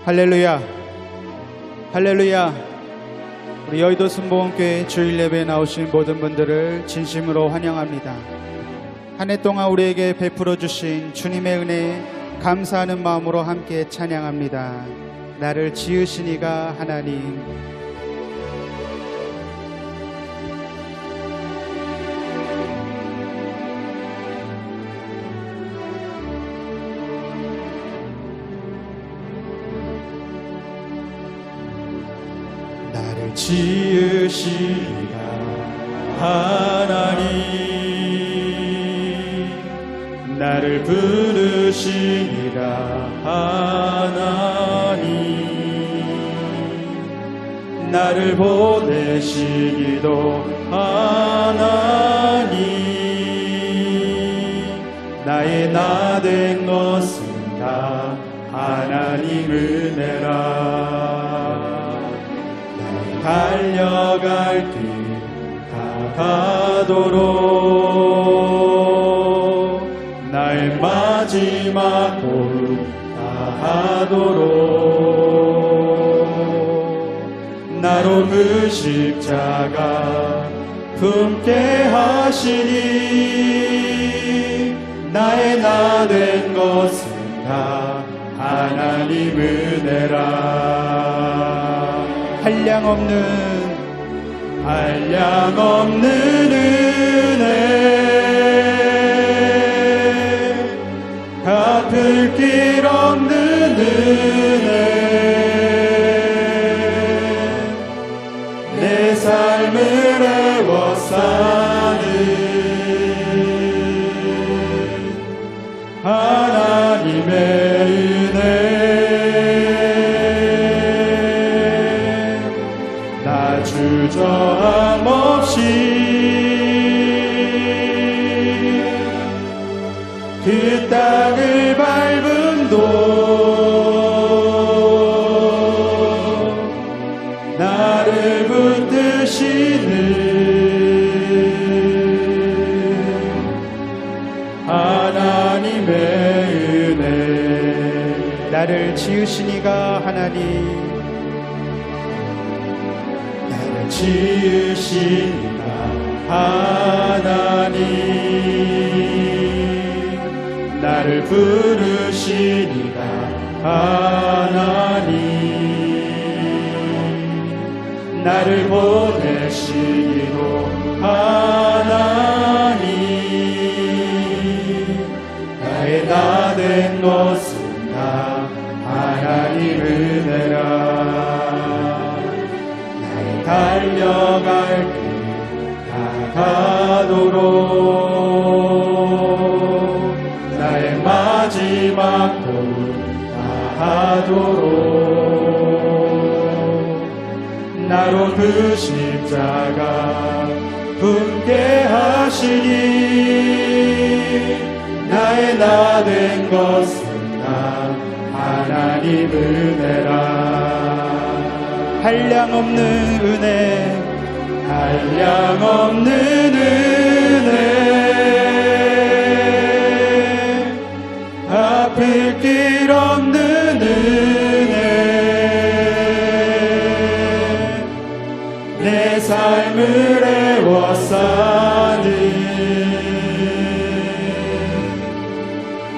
할렐루야, 할렐루야. 우리 여의도 순복음교회 주일 예배에 나오신 모든 분들을 진심으로 환영합니다. 한 해 동안 우리에게 베풀어 주신 주님의 은혜에 감사하는 마음으로 함께 찬양합니다. 나를 지으신 이가 하나님. 나를 지으신 이가 하나님, 나를 부르신 이가 하나님, 나를 보내신 이도 하나님, 나의 나 된 것은 다 하나님 은혜라. 달려갈 길 다가도록, 나의 마지막 호흡 다하도록, 나로 그 십자가 품게 하시니, 나의 나 된 것은 다 하나님 은혜라. 한량없는 은혜, 갚을 길 없는 은혜, 내 삶을 애워싸는 하나님의 은혜, 주저함 없이 그 땅을 밟음도 나를 붙드시는 하나님의 은혜. 나를 지으신 이가 하나님, 지으신 이가 하나님, 나를 부르신 이가 하나님, 나를 보내신 이도 하나님, 나의 나 된 것은 다 하나님 은혜라. 달려갈 길 다가도록, 나의 마지막 호흡 다하도록, 나로 그 십자가 품게 하시니, 나의 나 된 것은 다 하나님 은혜라. 한량없는 은혜, 한량없는 은혜, 갚을 길 없는 은혜, 내 삶을 애워싸는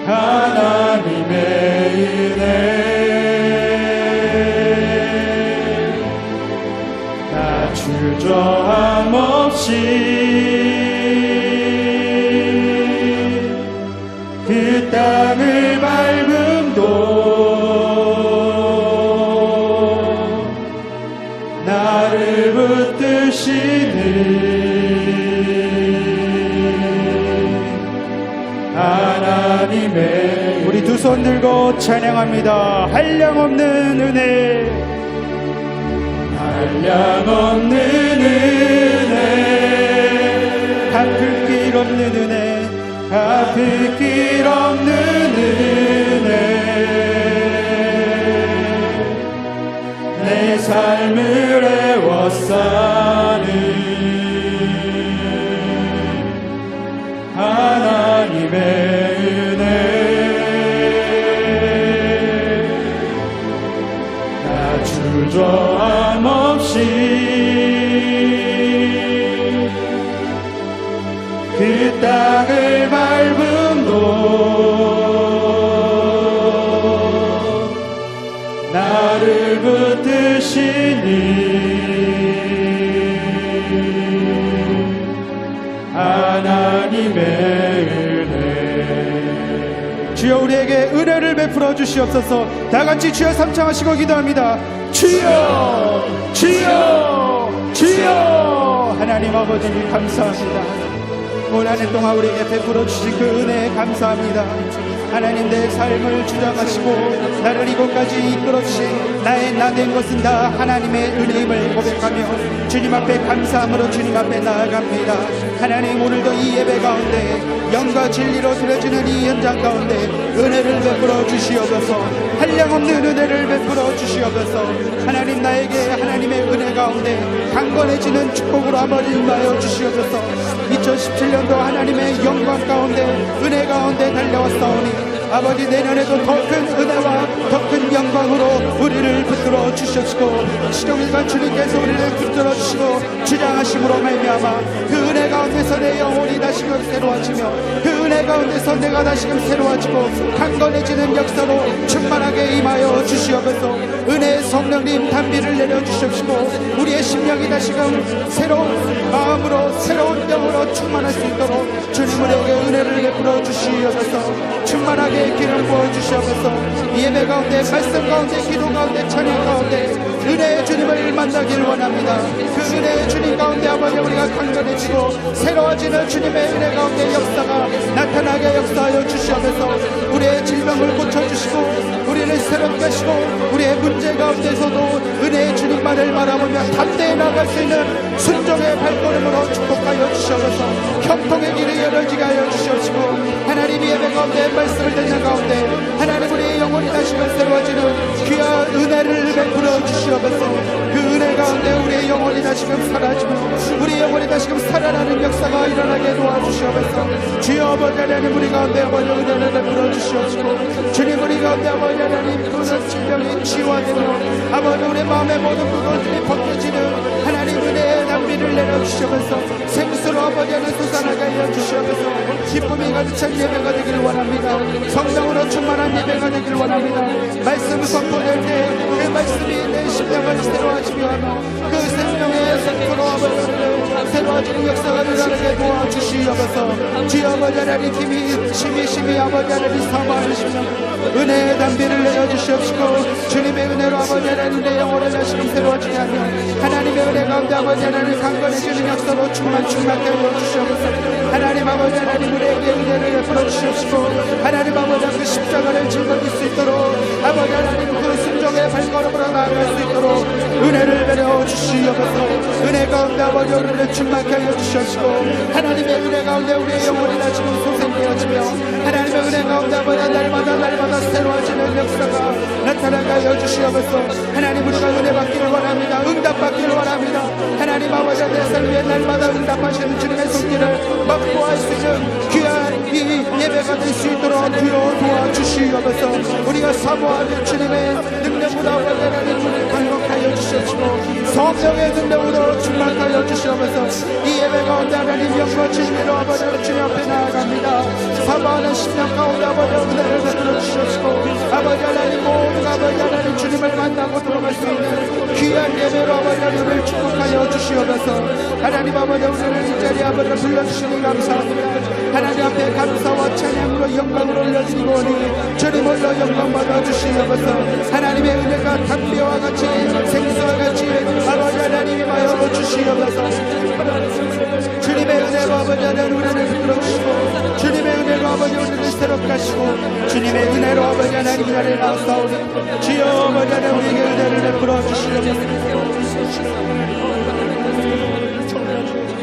하나님의 은혜, 주저함 없이 그 땅을 밟음도 나를 붙드시는 하나님의. 우리 두 손 들고 찬양합니다. 한량없는 은혜, 한량없는 은혜, 갚을 길 없는 은혜, 갚을 길 없는 은혜, 내 삶을 애워싸는 하나님의 은혜, 주여 우리에게 은혜를 베풀어 주시옵소서. 다 같이 주여 삼창하시고 기도합니다. 주여 주여 주여. 하나님 아버지 감사합니다. 올 한 해 동안 우리에게 베풀어 주신 그 은혜에 감사합니다. 하나님 내 삶을 주장하시고 나를 이곳까지 이끌어 주신 나의 나 된 것은 다 하나님의 은혜임을 고백하며 주님 앞에 감사함으로 주님 앞에 나아갑니다. 하나님 오늘도 이 예배 가운데 영과 진리로 드려지는 이 현장 가운데 은혜를 베풀어 주시옵소서. 한량없는 은혜를 베풀어 주시옵소서. 하나님 나에게 하나님의 은혜 가운데 강건해지는 축복으로 한번 임하여 주시옵소서. 2017년도 하나님의 영광 가운데 은혜 가운데 달려왔사오니 아버지 내년에도 더 큰 은혜와 더 큰 영광으로 우리를 붙들어 주시옵시고 시종일관 주님께서 우리를 붙들어 주시고 주장하심으로 말미암아 그 은혜 가운데서 내 영혼이 다시금 새로워지며 그 은혜 가운데서 내가 다시금 새로워지고 강건해지는 역사로 충만하게 임하여 주시옵소서. 은혜의 성령님 단비를 내려주시옵시고 우리의 심령이 다시금 새로운 마음으로 새로운 영으로 충만할 수 있도록 주님 우리에게 은혜를 베풀어 주시옵소서. 충만하게 기름 부어 주시옵소서. 예배 가운데 말씀 가운데 기도 가운데 찬양 가운데 은혜의 주님을 만나길 원합니다. 그 은혜의 주님 가운데 아버지 우리가 강건해지고 새로워지는 주님의 은혜 가운데 역사가 나타나게 역사하여 주시옵소서. 우리의 질병을 고쳐주시고 우리를 새롭게 하시고 우리의 문제 가운데서도 은혜의 주님만을 바라보며 담대히 나갈 수 있는 순종의 발걸음으로 축복하여 주시옵소서. 형통의 길이 열어지게 하여 주시옵시고 하나님 예배 가운데 말씀을 듣는 가운데 하나님 우리의 영혼이 다시금 새로워지는 귀한 은혜를 베풀어 주시옵소서. 그 은혜 가운데 우리의 영혼이 다시금 사라지며 우리의 영혼이 다시금 살아나는 역사가 일어나게 도와주시옵소서. 주여 아버지 하나님 우리 가운데 아버지 은혜를 베풀어 주시옵시고 주님 우리 가운데 아버지 하나님 모든 질병이 치유하되며 아버지 우리 마음의 모든 무거움이 벗겨지는 하나님 은혜의 단비를 내려주시면서 생수로 아버지 하나님 솟아나게 하여 주시옵소서. 기쁨이 가득한 예배가 되기를 원합니다. 성령으로 충만한 예배가 되기를 원합니다. 말씀 선포될 때 그 말씀이 내 심령을 새로워지며 하며 그 생명의 생수로 아버지 새로워지는 역사가 일어나게 도와주시옵소서. 주여 아버지 하나님 심히 아버지 하나님 사모하시며 은혜의 단비를 내려주시옵시고 주님의 은혜로 아버지 하나님 내 영혼을 다시금 새로워지게 하며 하나님의 은혜 가운데 아버지 하나님 강건해지는 역사로 충만하게 하여 주시옵소서. 하나님 아버지 하나님 우리에게 은혜를 베풀어 주시옵시고 하나님 아버지 그 십자가를 짊어질 수 있도록 아버지 하나님 그 순종의 발걸음으로 나아갈 수 있도록 은혜를 내려 주시옵소서. 은혜 가운데 아버지 우리를 충만하게 하여 주시옵시고 하나님의 은혜 가운데 우리의 영혼이 다시금 소생되어지며 하나님의 은혜 가운데 아버지 날마다 새로워지는 역사가 나타나게 하여 주시옵소서. 하나님 우리가 은혜 받기를 원합니다. 응답 받기를 원합니다. 하나님 아버지 내 삶에 날마다 응답하시는 주님의 손길을 맛보아 할 수 있는 귀한 이 예배가 될 수 있도록 주여 도와주시옵소서. 우리가 사모하는 주님의 능력보다 하나님 우리를 강력하여 주시옵시고 성령의 능력으로 충만하여 주시옵소서. 이 예배 가운데 하나님 영과 진리로 아버지 주님 앞에 나아갑니다. 사모하는 심령 가운데 아버지 은혜를 베풀어 주시옵시고 아버지 하나님 모든 아버지 하나님 주님을 만나고 들어갈 수 있는 귀한 예배로 아버지 하나님을 축복하여 주시옵소서. 하나님 아버지 오늘 이 자리에 아버지를 불러주시니 감사합니다. 하나님 앞에 감사와 찬양으로 영광을 올려드리고 오니 주님 홀로 영광 받아주시옵소서. 하나님의 은혜가 담비와 같이 생수와 같이 아버지 하나님이 마여 주시옵소서. 주님의 은혜로 아버지 하나님 우리를 불러주시고 주님의 은혜로 아버지 우리를 새롭게 하시고 주님의 은혜로 아버지 하나님 나를 나사오니 주여 아버지 하나님 우리에게 은혜를 베풀어 주시옵소서.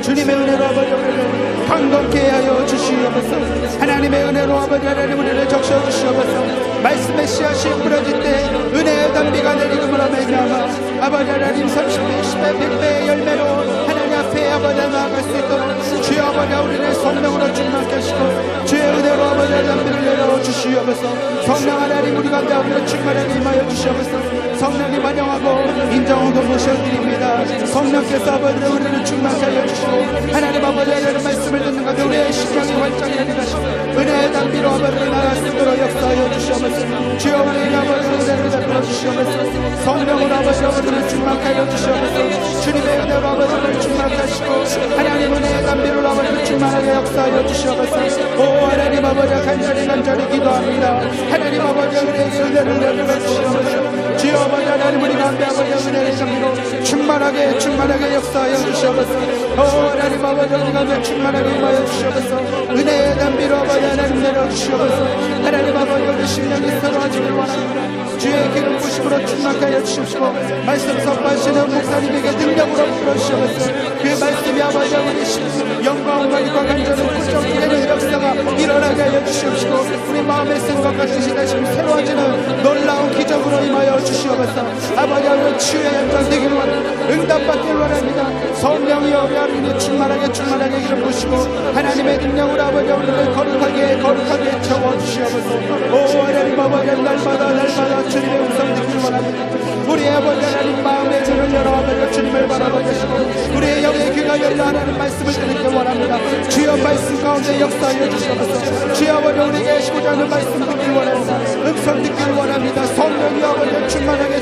주님의 은혜로 아버지 우리를 강건케 하여 주시옵소서. 하나님의 은혜로 아버지 하나님 우리를 적셔 주시옵소서. 말씀의 씨앗이 뿌려질 때 은혜의 단비가 내리므로 말미암아 아버지 하나님 30배, 10배, 100배의 열매로 하나님 앞에 아버지 나아갈 수 있도록 주여 아버지 우리를 성령으로 충만케 하시고 주의 은혜로 아버지 단비를 내려 주시옵소서. 성령 하나님 우리 가운데 우리를 충만하게 임하여 주시옵소서. 성령님 환영하고 인정하고 모셔드립니다. 성령께서 아버지 우리를 충만하여 주시고 하나님 아버지 하나님 말씀을 듣는 가운데 우리의 심령이 활짝 열리시고 은혜의 담비로 아버지를 나아가시도록 역사하여 주시옵소서. 주여 우리 아버지를 은혜를 베풀어 주시옵소서. 성령으로 아버지 우리를 충만하여 주시옵소서. 주님의 은혜로 아버지를 충만하시고 하나님 은혜의 담비로 아버지를 충만하게 역사하여 주시옵소서. 오 하나님 아버지 간절히 기도합니다. 하나님 아버지 우리에게 은혜를 베풀어 주시옵소서. 주여 아버지 하나님 우리 가운데 아버지 은혜의 담비로 충만하게 역사하여 주시옵소서. 오 하나님 아버지 우리 가운데 충만하게 임하여 주시옵소서. 은혜의 담비로 아버지 하나님 내려주시옵소서. 하나님 아버지 우리 심령이 새로워지길 원합니다. 주의 기름 부심으로 충만하여 주십시오. 말씀 선포하시는 목사님에게 능력으로 풀어주시옵소서. 그 말씀이 아버지 우리 영광과 간절히 구정되는 역사가 일어나게 하여 주시옵시고 우리 마음의 생각과 뜻이 새로워지는 놀라운 기적으로 임하여 주시옵소서. 아버지 우리 치유의 현장 되기를 원합니다. 응답받기를 원합니다. 성령이여 우리 하나님이 충만하게 기름 부시고 하나님의 능력으로 아버지 우리를 거룩하게 채워주시옵소서. 오 하나님 아버지 날마다 주님의 음성 듣기를 원합니다. 우리의 아버지 하나님 마음의 눈을 열어 아버지 주님을 바라보시고 우리의 영의 귀가 열려 하나님 말씀을 듣기를 원합니다. 주여 말씀 가운데 역사하여 주시옵소서. 주여 아버지 우리에게 하시고자 하는 말씀 듣기를 원합니다. 음성 듣기를 원합니다. 성령이 아버지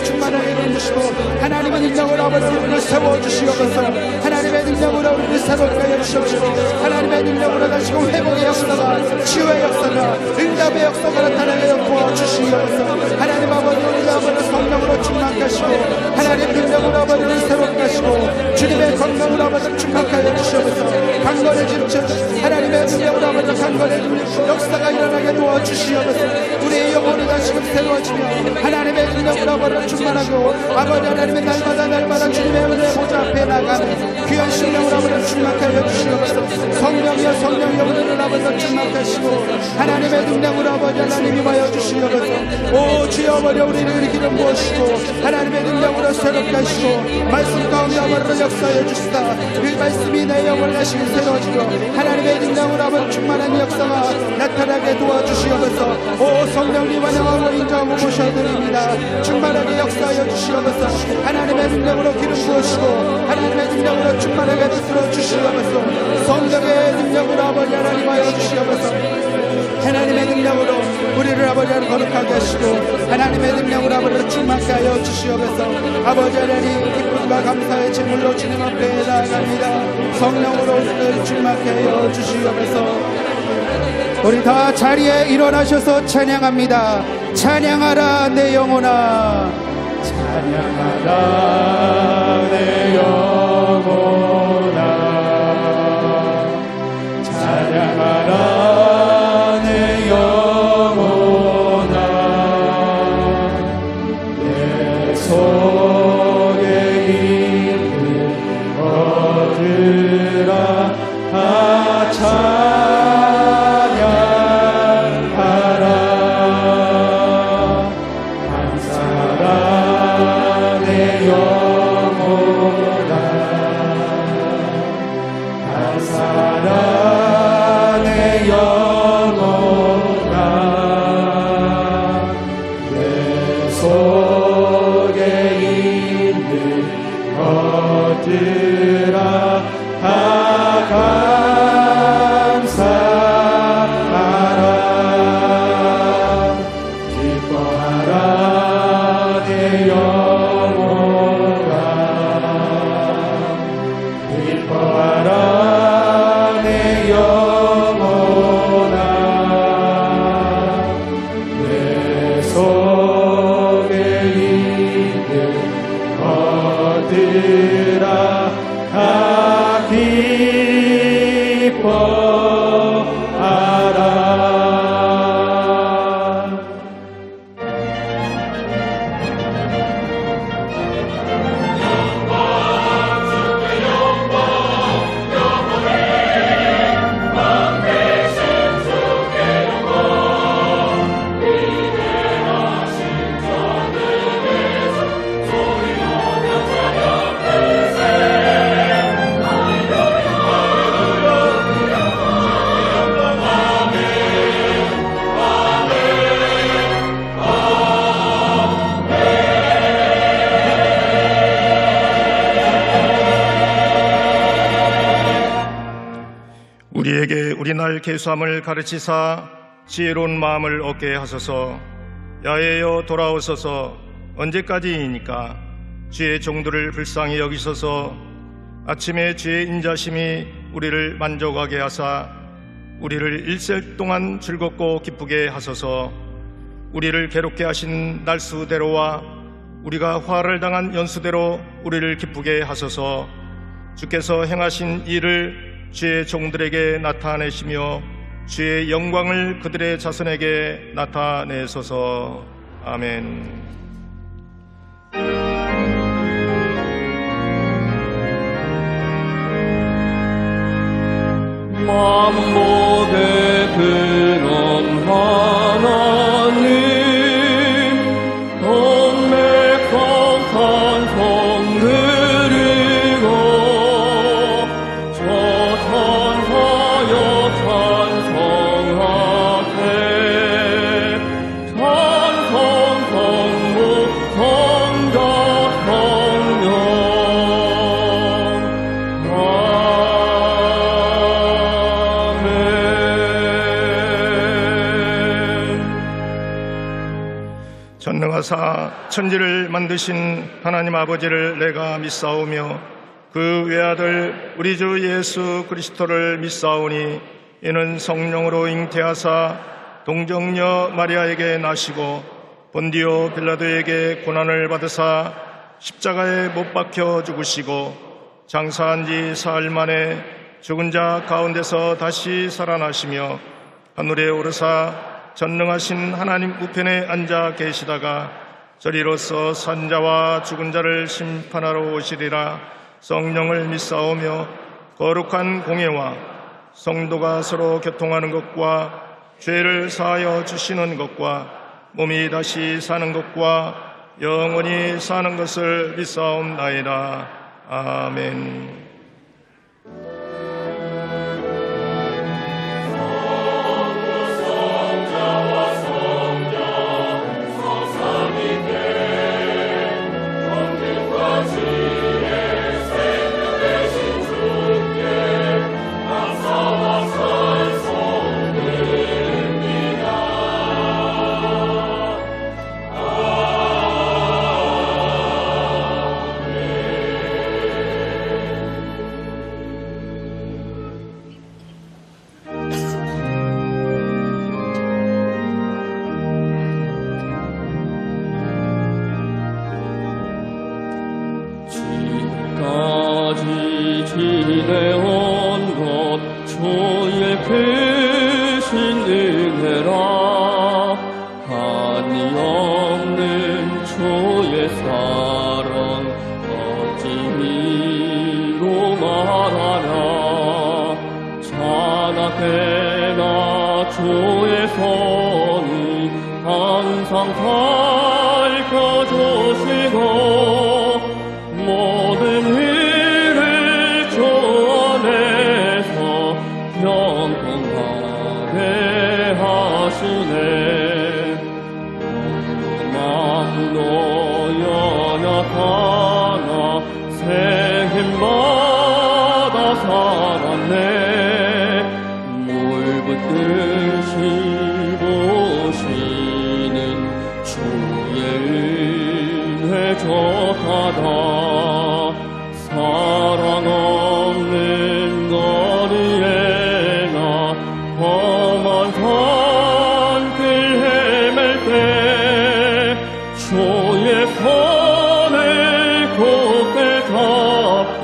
충만하게 이루시고 하나님의 능력으로 아버지 우리를 세워주시옵소서. 하나님의 능력으로 우리를 새롭게 하여 주시옵시고 하나님의 능력으로 다시고 회복의 역사가 치유의 역사가 응답의 역사가 나타나게 도와주시옵소서. 하나님 아버지 우리 아버지 성령으로 충만하게 하시고 하나님 능력으로 아버지를 새롭게 하시고 주님의 건강으로 아버지 충만하게 하여 주시옵소서. 강건해지는 하나님의 능력으로 아버지 강건해지는 역사가 일어나게 도와주시옵소서. 우리의 영혼이 다시금 새로워지며 하나님의 능력으로 아버지를 충만하고 아버지 하나님의 날마다 주님의 은혜 보좌 앞에 나가는 귀한 심령으로 아버지를 충만하게 하여 주시옵소서. 성령이여 우리를 아버지를 충만하게 하시고 하나님의 능력으로 아버지 하나님 임하여 주시옵소서. 오 주여 아버지 우리를 기름 부으시고 하나님의 능력으로 새롭게 하시고 말씀 가운데 아버지를 역사하여 주시다. 그 말씀이 내 영혼을 다시금 새로워지고 하나님의 능력으로 아버지 충만한 역사가 나타나게 도와주시옵소서. 오 성령님 환영하고 인정하고 모셔드립니다. 충만하게 역사하여 주시옵소서. 하나님의 능력으로 기름 부으시고 하나님의 능력으로 충만하게 베풀어 주시옵소서. 성령의 능력으로 아버지 하나님 하여 주시옵소서. 하나님의 능력으로 우리를 아버지 하나님 거룩하게 하시고 하나님의 능력으로 아버지를 충만하게 하여 주시옵소서. 아버지 하나님 기쁨과 감사의 제물로 주님 앞에 나아갑니다. 성령으로 우리를 충만하게 하여 주시옵소서. 우리 다 자리에 일어나셔서 찬양합니다. 찬양하라 내 영혼아 찬양하라 내 영혼아 찬양하라 내 영혼아 내 속에 있는 얻으라 찬양하라 내 영혼아 계수함을 가르치사 지혜로운 마음을 얻게 하소서. 야외여 돌아오소서. 언제까지이니까 주의 종들을 불쌍히 여기소서. 아침에 주의 인자심이 우리를 만족하게 하사 우리를 일생 동안 즐겁고 기쁘게 하소서. 우리를 괴롭게 하신 날수대로와 우리가 화를 당한 연수대로 우리를 기쁘게 하소서. 주께서 행하신 일을 주의 종들에게 나타내시며 주의 영광을 그들의 자손에게 나타내소서. 아멘. 만복의 근원 하나님, 동맥성 찬송 드리고 저 천사여 찬송하세. 찬송 성부 성자 성령. 전능하사 천지를 만드신 하나님 아버지를 내가 믿사오며 그 외아들 우리 주 예수 그리스도를 믿사오니 이는 성령으로 잉태하사 동정녀 마리아에게 나시고 본디오 빌라도에게 고난을 받으사 십자가에 못 박혀 죽으시고 장사한 지 사흘 만에 죽은 자 가운데서 다시 살아나시며 하늘에 오르사 전능하신 하나님 우편에 앉아 계시다가 저리로서 산자와 죽은 자를 심판하러 오시리라. 성령을 믿사오며 거룩한 공예와 성도가 서로 교통하는 것과 죄를 사하여 주시는 것과 몸이 다시 사는 것과 영원히 사는 것을 믿사옵나이다. 아멘. 지내온 것 주의 크신 은혜라. 한이 없는 주의 사랑 어찌미로 말하나. 찬악해나 주의 손이 항상 살펴주시고 모든 일을 주 안에서 평등하게 하시네. 마음도 연약하나 새힘받아 살았네. 물붓듯이 보시는 주의 은혜 족하다. 사랑 없는 거리에 나 험한 산길 헤맬 때 주의 손을 굳게 잡고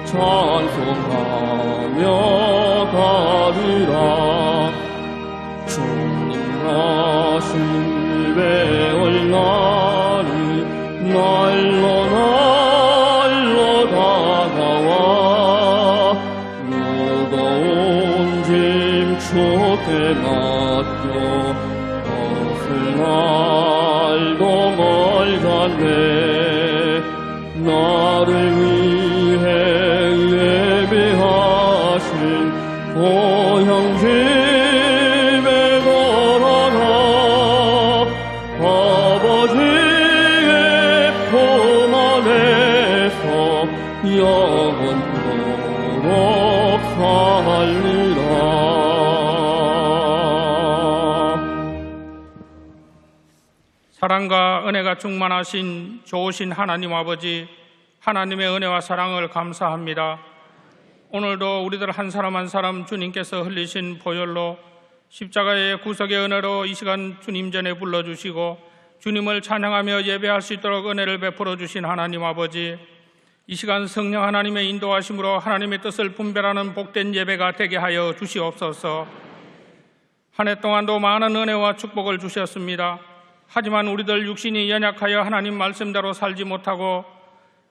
찬송하며 가리라. 주님 나신 배울 날이 날로 다가와. 무거운 짐 주께 맡겨 벗을 날도 멀잖네. 나를 위해 예비하신 고향 집에 걸어가. 아버지의 품 안에서 영원토록 살리라. 사랑과 은혜가 충만하신 좋으신 하나님 아버지, 하나님의 은혜와 사랑을 감사합니다. 오늘도 우리들 한 사람 한 사람 주님께서 흘리신 보혈로 십자가의 구속의 은혜로 이 시간 주님 전에 불러주시고 주님을 찬양하며 예배할 수 있도록 은혜를 베풀어 주신 하나님 아버지, 이 시간 성령 하나님의 인도하심으로 하나님의 뜻을 분별하는 복된 예배가 되게 하여 주시옵소서. 한 해 동안도 많은 은혜와 축복을 주셨습니다. 하지만 우리들 육신이 연약하여 하나님 말씀대로 살지 못하고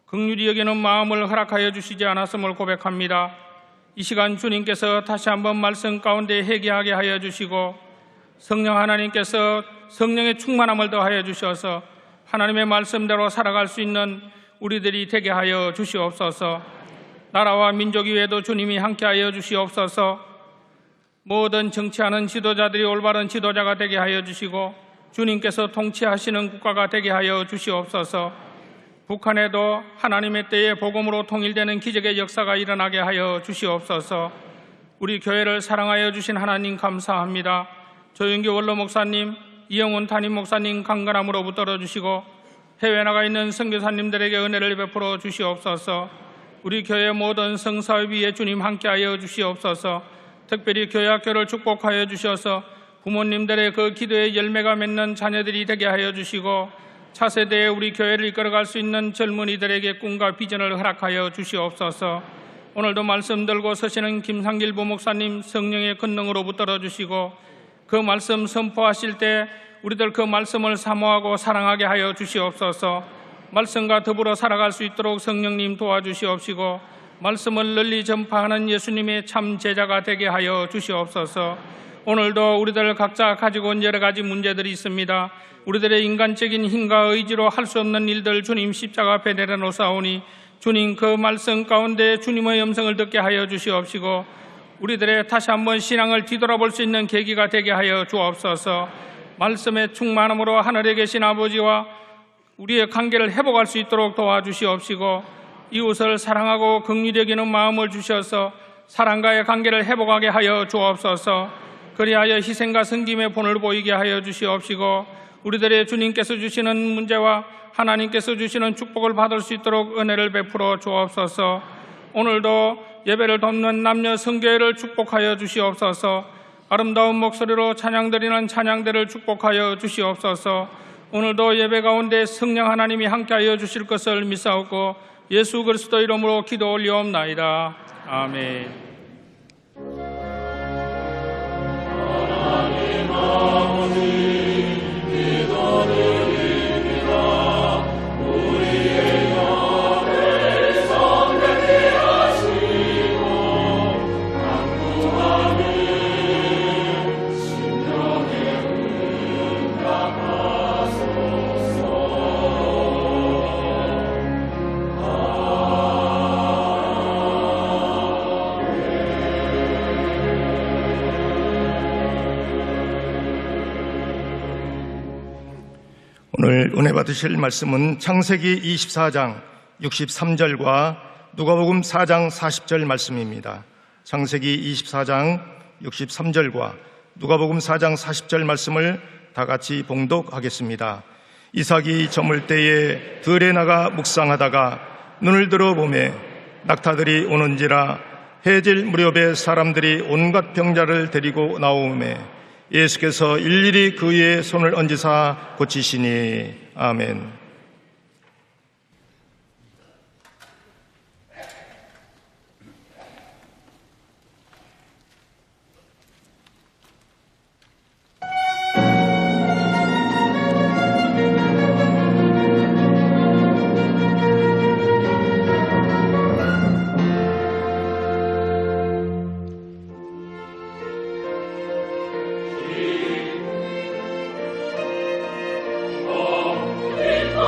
긍휼히 여기는 마음을 허락하여 주시지 않았음을 고백합니다. 이 시간 주님께서 다시 한번 말씀 가운데 회개하게 하여 주시고 성령 하나님께서 성령의 충만함을 더하여 주셔서 하나님의 말씀대로 살아갈 수 있는 우리들이 되게 하여 주시옵소서. 나라와 민족 위에도 주님이 함께하여 주시옵소서. 모든 정치하는 지도자들이 올바른 지도자가 되게 하여 주시고 주님께서 통치하시는 국가가 되게 하여 주시옵소서. 북한에도 하나님의 때에 복음으로 통일되는 기적의 역사가 일어나게 하여 주시옵소서. 우리 교회를 사랑하여 주신 하나님 감사합니다. 조윤기 원로 목사님, 이영훈 담임 목사님 강건함으로 붙들어 주시고 해외 나가 있는 선교사님들에게 은혜를 베풀어 주시옵소서. 우리 교회 모든 성사회 위에 주님 함께하여 주시옵소서. 특별히 교회 학교를 축복하여 주셔서 부모님들의 그 기도의 열매가 맺는 자녀들이 되게 하여 주시고 차세대에 우리 교회를 이끌어갈 수 있는 젊은이들에게 꿈과 비전을 허락하여 주시옵소서. 오늘도 말씀 들고 서시는 김상길 부목사님 성령의 권능으로 붙들어 주시고 그 말씀 선포하실 때 우리들 그 말씀을 사모하고 사랑하게 하여 주시옵소서. 말씀과 더불어 살아갈 수 있도록 성령님 도와주시옵시고 말씀을 널리 전파하는 예수님의 참 제자가 되게 하여 주시옵소서. 오늘도 우리들 각자 가지고 온 여러 가지 문제들이 있습니다. 우리들의 인간적인 힘과 의지로 할 수 없는 일들 주님 십자가 앞에 내려놓사오니 주님 그 말씀 가운데 주님의 음성을 듣게 하여 주시옵시고 우리들의 다시 한번 신앙을 뒤돌아볼 수 있는 계기가 되게 하여 주옵소서. 말씀의 충만함으로 하늘에 계신 아버지와 우리의 관계를 회복할 수 있도록 도와주시옵시고 이웃을 사랑하고 긍휼히 여기는 마음을 주셔서 사랑과의 관계를 회복하게 하여 주옵소서. 그리하여 희생과 섬김의 본을 보이게 하여 주시옵시고 우리들의 주님께서 주시는 문제와 하나님께서 주시는 축복을 받을 수 있도록 은혜를 베풀어 주옵소서. 오늘도 예배를 돕는 남녀 성교회를 축복하여 주시옵소서. 아름다운 목소리로 찬양드리는 찬양대를 축복하여 주시옵소서. 오늘도 예배 가운데 성령 하나님이 함께하여 주실 것을 믿사오고 예수 그리스도 이름으로 기도 올리옵나이다. 아멘. 오늘 은혜 받으실 말씀은 창세기 24장 63절과 누가복음 4장 40절 말씀입니다. 창세기 24장 63절과 누가복음 4장 40절 말씀을 다 같이 봉독하겠습니다. 이삭이 저물 때에 들에 나가 묵상하다가 눈을 들어 보매 낙타들이 오는지라 해질 무렵에 사람들이 온갖 병자를 데리고 나오매 예수께서 일일이 그의 손을 얹으사 고치시니. 아멘. 오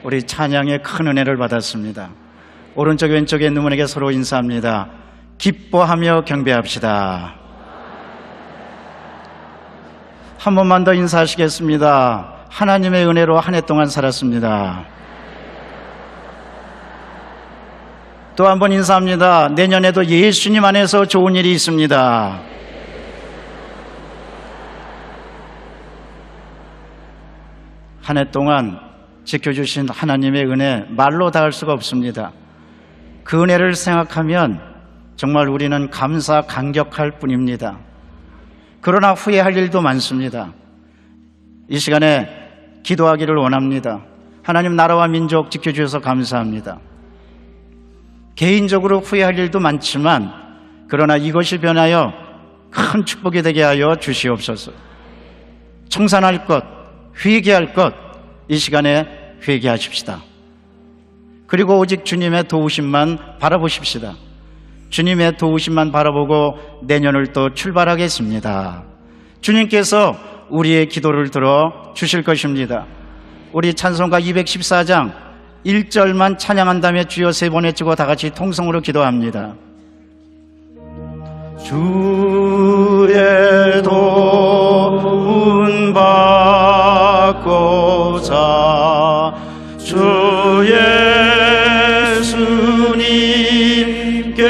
우리 찬양의 큰 은혜를 받았습니다. 오른쪽 왼쪽에 있는 분에게 서로 인사합니다. 기뻐하며 경배합시다. 한 번만 더 인사하시겠습니다. 하나님의 은혜로 한 해 동안 살았습니다. 또 한 번 인사합니다. 내년에도 예수님 안에서 좋은 일이 있습니다. 한 해 동안 지켜주신 하나님의 은혜 말로 다 할 수가 없습니다. 그 은혜를 생각하면 정말 우리는 감사 감격할 뿐입니다. 그러나 후회할 일도 많습니다. 이 시간에 기도하기를 원합니다. 하나님 나라와 민족 지켜주셔서 감사합니다. 개인적으로 후회할 일도 많지만 그러나 이것이 변하여 큰 축복이 되게 하여 주시옵소서. 청산할 것, 회개할 것, 이 시간에 회개하십시다. 그리고 오직 주님의 도우심만 바라보십시다. 주님의 도우심만 바라보고 내년을 또 출발하겠습니다. 주님께서 우리의 기도를 들어 주실 것입니다. 우리 찬송가 214장 1절만 찬양한 다음에 주여 세 번 외치고 다 같이 통성으로 기도합니다. 주의 도움 받고자 주 예수님께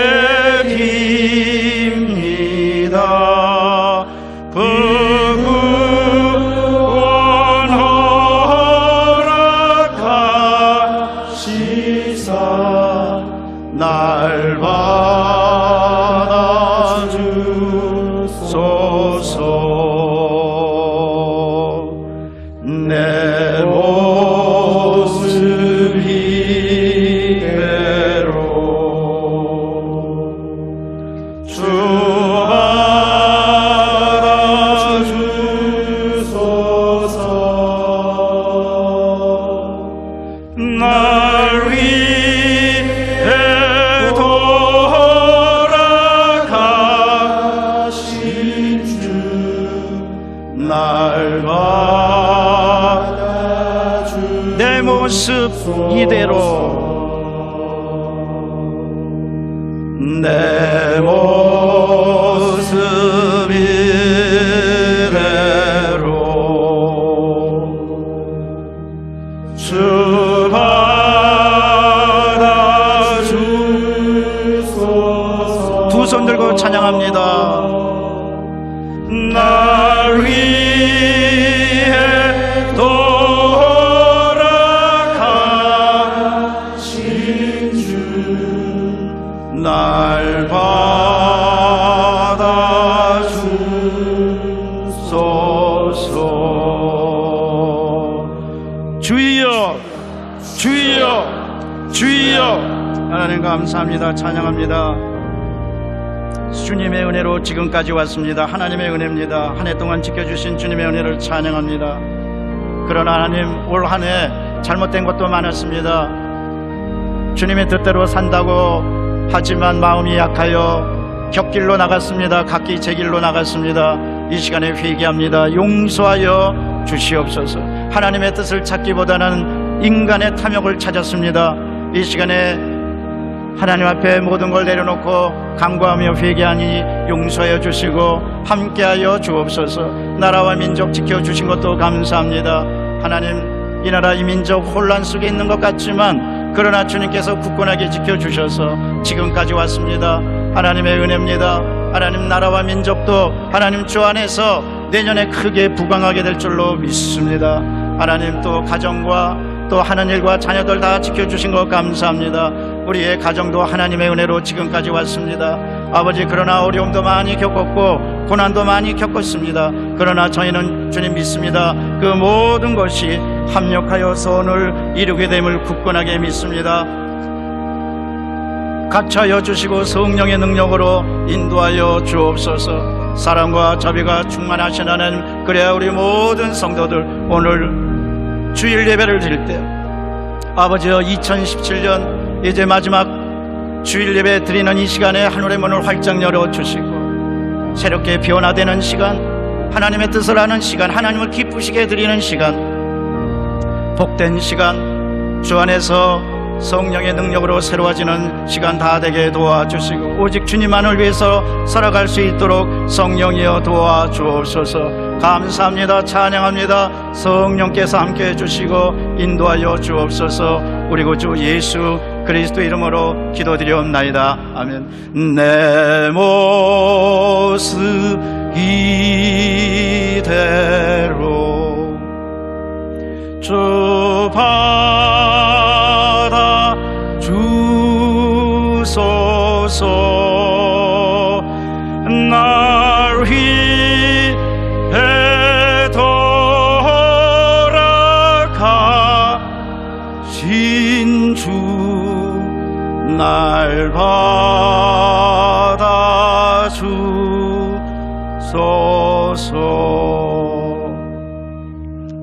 깁니다. 부구원 허락하시사 날 받아주소서. 내 모습 이대로 주 받아주소서. 날 위해 돌아가신 주 날 받아주소서. 내 모습 이대로 내 모습 이대로 주 받아주소서. 두 손 들고 찬양합니다. 날 위해 돌아가신 주 날 받아주소서. 주여 주여 주여. 하나님 감사합니다. 찬양합니다. 주님의 은혜로 지금까지 왔습니다. 하나님의 은혜입니다. 한 해 동안 지켜주신 주님의 은혜를 찬양합니다. 그러나 하나님 올 한 해 잘못된 것도 많았습니다. 주님의 뜻대로 산다고 하지만 마음이 약하여 곁길로 나갔습니다. 각기 제 길로 나갔습니다. 이 시간에 회개합니다. 용서하여 주시옵소서. 하나님의 뜻을 찾기보다는 인간의 탐욕을 찾았습니다. 이 시간에 하나님 앞에 모든 걸 내려놓고 간구하며 회개하니 용서하여 주시고 함께하여 주옵소서. 나라와 민족 지켜주신 것도 감사합니다. 하나님 이 나라 이 민족 혼란 속에 있는 것 같지만 그러나 주님께서 굳건하게 지켜주셔서 지금까지 왔습니다. 하나님의 은혜입니다. 하나님 나라와 민족도 하나님 주 안에서 내년에 크게 부강하게 될 줄로 믿습니다. 하나님 또 가정과 또 하는 일과 자녀들 다 지켜주신 것 감사합니다. 우리의 가정도 하나님의 은혜로 지금까지 왔습니다. 아버지 그러나 어려움도 많이 겪었고 고난도 많이 겪었습니다. 그러나 저희는 주님 믿습니다. 그 모든 것이 합력하여 선을 이루게 됨을 굳건하게 믿습니다. 감춰여 주시고 성령의 능력으로 인도하여 주옵소서. 사랑과 자비가 충만하신 하나님, 그래야 우리 모든 성도들 오늘 주일 예배를 드릴 때 아버지여 2017년 이제 마지막 주일 예배 드리는 이 시간에 하늘의 문을 활짝 열어주시고 새롭게 변화되는 시간, 하나님의 뜻을 하는 시간, 하나님을 기쁘시게 드리는 시간, 복된 시간, 주 안에서 성령의 능력으로 새로워지는 시간 다 되게 도와주시고 오직 주님만을 위해서 살아갈 수 있도록 성령이여 도와주옵소서. 감사합니다. 찬양합니다. 성령께서 함께해 주시고 인도하여 주옵소서. 우리 구주 예수 그리스도 이름으로 기도드리옵나이다. 아멘. 내 모습 이대로 주 받아 주소서. 날 위해 돌아가신 주 날 받아 주소서.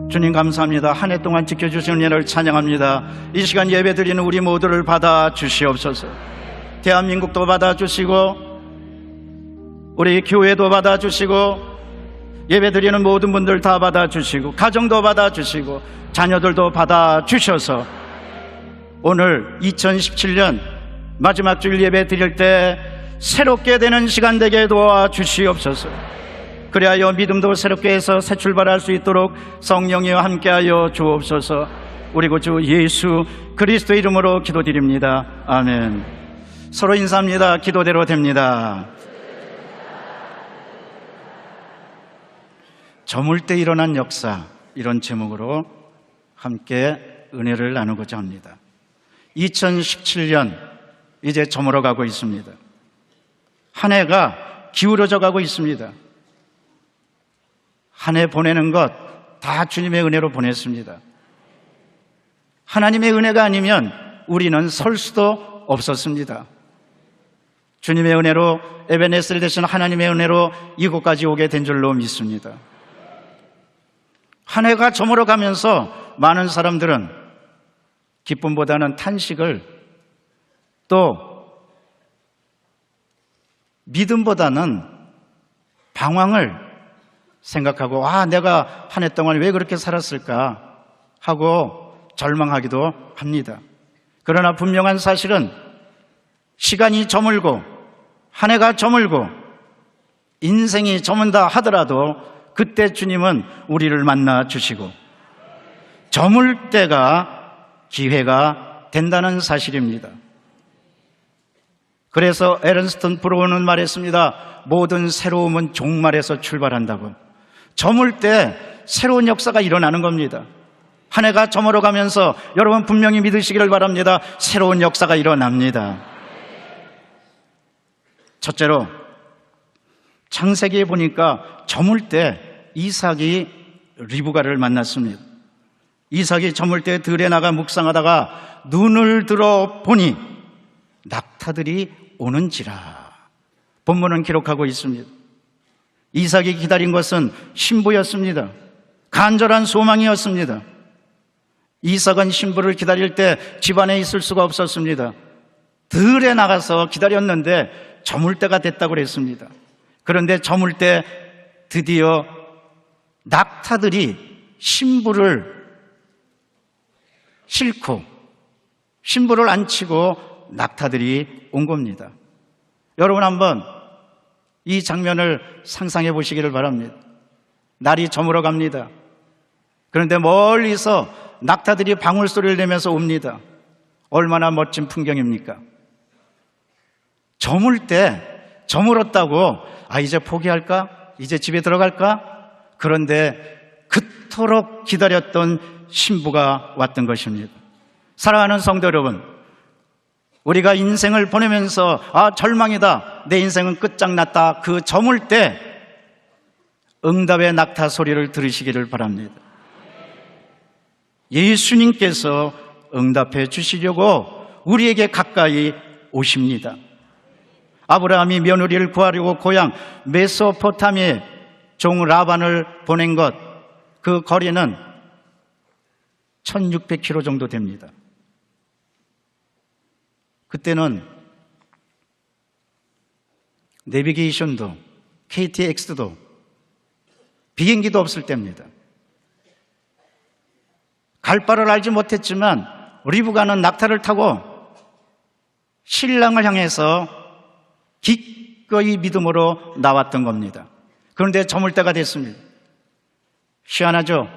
주님 감사합니다. 한 해 동안 지켜주신 은혜를 찬양합니다. 이 시간 예배 드리는 우리 모두를 받아 주시옵소서. 대한민국도 받아 주시고 우리 교회도 받아 주시고 예배 드리는 모든 분들 다 받아 주시고 가정도 받아 주시고 자녀들도 받아 주셔서 오늘 2017년 마지막 주일 예배 드릴 때 새롭게 되는 시간 되게 도와주시옵소서. 그리하여 믿음도 새롭게 해서 새 출발할 수 있도록 성령이여 함께하여 주옵소서. 우리 구주 예수 그리스도 이름으로 기도드립니다. 아멘. 서로 인사합니다. 기도대로 됩니다. 저물 때 일어난 역사, 이런 제목으로 함께 은혜를 나누고자 합니다. 2017년 이제 저물어 가고 있습니다. 한 해가 기울어져 가고 있습니다. 한 해 보내는 것 다 주님의 은혜로 보냈습니다. 하나님의 은혜가 아니면 우리는 설 수도 없었습니다. 주님의 은혜로 에베네스를 대신 하나님의 은혜로 이곳까지 오게 된 줄로 믿습니다. 한 해가 저물어 가면서 많은 사람들은 기쁨보다는 탄식을, 또 믿음보다는 방황을 생각하고, 내가 한 해 동안 왜 그렇게 살았을까 하고 절망하기도 합니다. 그러나 분명한 사실은 시간이 저물고 한 해가 저물고 인생이 저문다 하더라도 그때 주님은 우리를 만나 주시고 저물 때가 기회가 된다는 사실입니다. 그래서 에른스턴 브로우는 말했습니다. 모든 새로움은 종말에서 출발한다고. 저물 때 새로운 역사가 일어나는 겁니다. 한 해가 저물어 가면서 여러분 분명히 믿으시기를 바랍니다. 새로운 역사가 일어납니다. 첫째로 창세기에 보니까 저물 때 이삭이 리브가를 만났습니다. 이삭이 저물 때 들에 나가 묵상하다가 눈을 들어 보니 낙타들이 오는지라 본문은 기록하고 있습니다. 이삭이 기다린 것은 신부였습니다. 간절한 소망이었습니다. 이삭은 신부를 기다릴 때 집안에 있을 수가 없었습니다. 들에 나가서 기다렸는데 저물 때가 됐다고 그랬습니다. 그런데 저물 때 드디어 낙타들이 신부를 싣고 신부를 안치고 낙타들이 온 겁니다. 여러분 한번 이 장면을 상상해 보시기를 바랍니다. 날이 저물어 갑니다. 그런데 멀리서 낙타들이 방울소리를 내면서 옵니다. 얼마나 멋진 풍경입니까? 저물 때 저물었다고 이제 포기할까? 이제 집에 들어갈까? 그런데 그토록 기다렸던 신부가 왔던 것입니다. 사랑하는 성도 여러분, 우리가 인생을 보내면서 절망이다, 내 인생은 끝장났다, 그 저물 때 응답의 낙타 소리를 들으시기를 바랍니다. 예수님께서 응답해 주시려고 우리에게 가까이 오십니다. 아브라함이 며느리를 구하려고 고향 메소포타미에 종 라반을 보낸 것, 그 거리는 1600km 정도 됩니다. 그때는 내비게이션도 KTX도 비행기도 없을 때입니다. 갈 바를 알지 못했지만 리브가는 낙타를 타고 신랑을 향해서 기꺼이 믿음으로 나왔던 겁니다. 그런데 저물 때가 됐습니다. 희한하죠?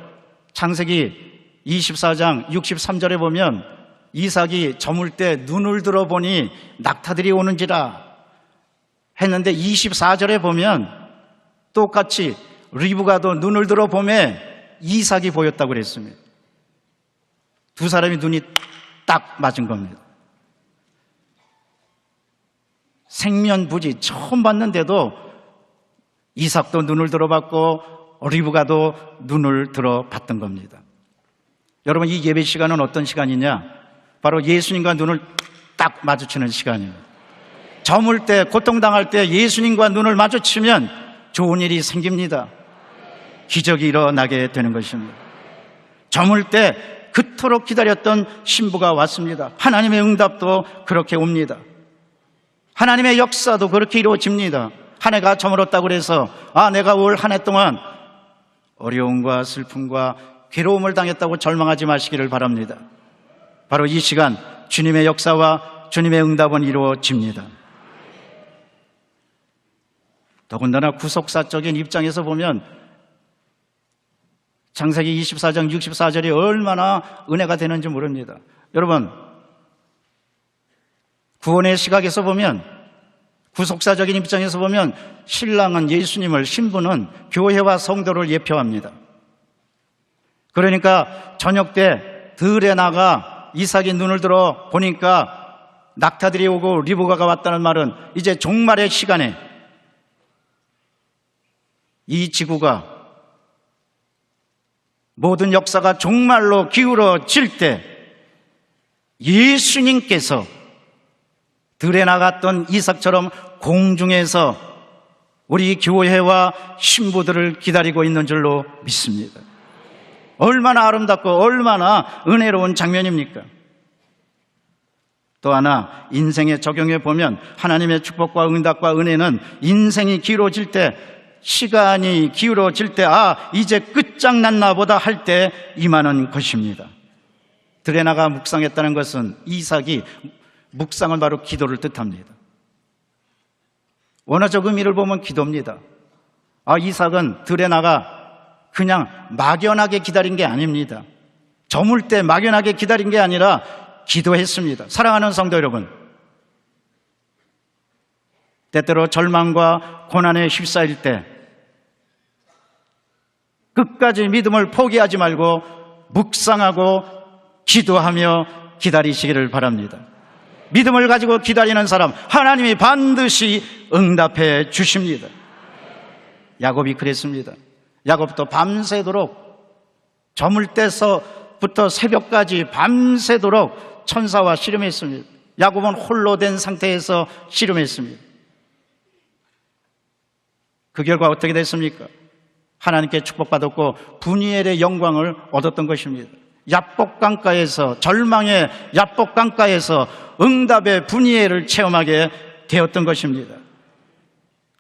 창세기 24장 63절에 보면 이삭이 저물 때 눈을 들어보니 낙타들이 오는지라 했는데 24절에 보면 똑같이 리브가도 눈을 들어보매 이삭이 보였다고 그랬습니다. 두 사람이 눈이 딱 맞은 겁니다. 생면부지 처음 봤는데도 이삭도 눈을 들어봤고 리브가도 눈을 들어봤던 겁니다. 여러분, 이 예배 시간은 어떤 시간이냐? 바로 예수님과 눈을 딱 마주치는 시간입니다. 저물 때, 고통당할 때 예수님과 눈을 마주치면 좋은 일이 생깁니다. 기적이 일어나게 되는 것입니다. 저물 때 그토록 기다렸던 신부가 왔습니다. 하나님의 응답도 그렇게 옵니다. 하나님의 역사도 그렇게 이루어집니다. 한 해가 저물었다고 해서 내가 올 한 해 동안 어려움과 슬픔과 괴로움을 당했다고 절망하지 마시기를 바랍니다. 바로 이 시간 주님의 역사와 주님의 응답은 이루어집니다. 더군다나 구속사적인 입장에서 보면 창세기 24장 64절이 얼마나 은혜가 되는지 모릅니다. 여러분, 구원의 시각에서 보면, 구속사적인 입장에서 보면 신랑은 예수님을, 신부는 교회와 성도를 예표합니다. 그러니까 저녁 때 들에 나가 이삭이 눈을 들어 보니까 낙타들이 오고 리브가가 왔다는 말은 이제 종말의 시간에 이 지구가, 모든 역사가 종말로 기울어질 때 예수님께서 들에 나갔던 이삭처럼 공중에서 우리 교회와 신부들을 기다리고 있는 줄로 믿습니다. 얼마나 아름답고 얼마나 은혜로운 장면입니까? 또 하나 인생에 적용해 보면 하나님의 축복과 응답과 은혜는 인생이 길어질 때, 시간이 기울어질 때 이제 끝장났나 보다 할 때 임하는 것입니다. 들에 나가 묵상했다는 것은 이삭이 묵상은 바로 기도를 뜻합니다. 원어적 의미를 보면 기도입니다. 이삭은 들에 나가 그냥 막연하게 기다린 게 아닙니다. 저물 때 막연하게 기다린 게 아니라 기도했습니다. 사랑하는 성도 여러분, 때때로 절망과 고난에 휩싸일 때 끝까지 믿음을 포기하지 말고 묵상하고 기도하며 기다리시기를 바랍니다. 믿음을 가지고 기다리는 사람 하나님이 반드시 응답해 주십니다. 야곱이 그랬습니다. 야곱도 밤새도록, 저물 때서부터 새벽까지 밤새도록 천사와 씨름했습니다. 야곱은 홀로 된 상태에서 씨름했습니다. 그 결과 어떻게 됐습니까? 하나님께 축복받았고 분이엘의 영광을 얻었던 것입니다. 야복강가에서, 절망의 야복강가에서 응답의 분이엘을 체험하게 되었던 것입니다.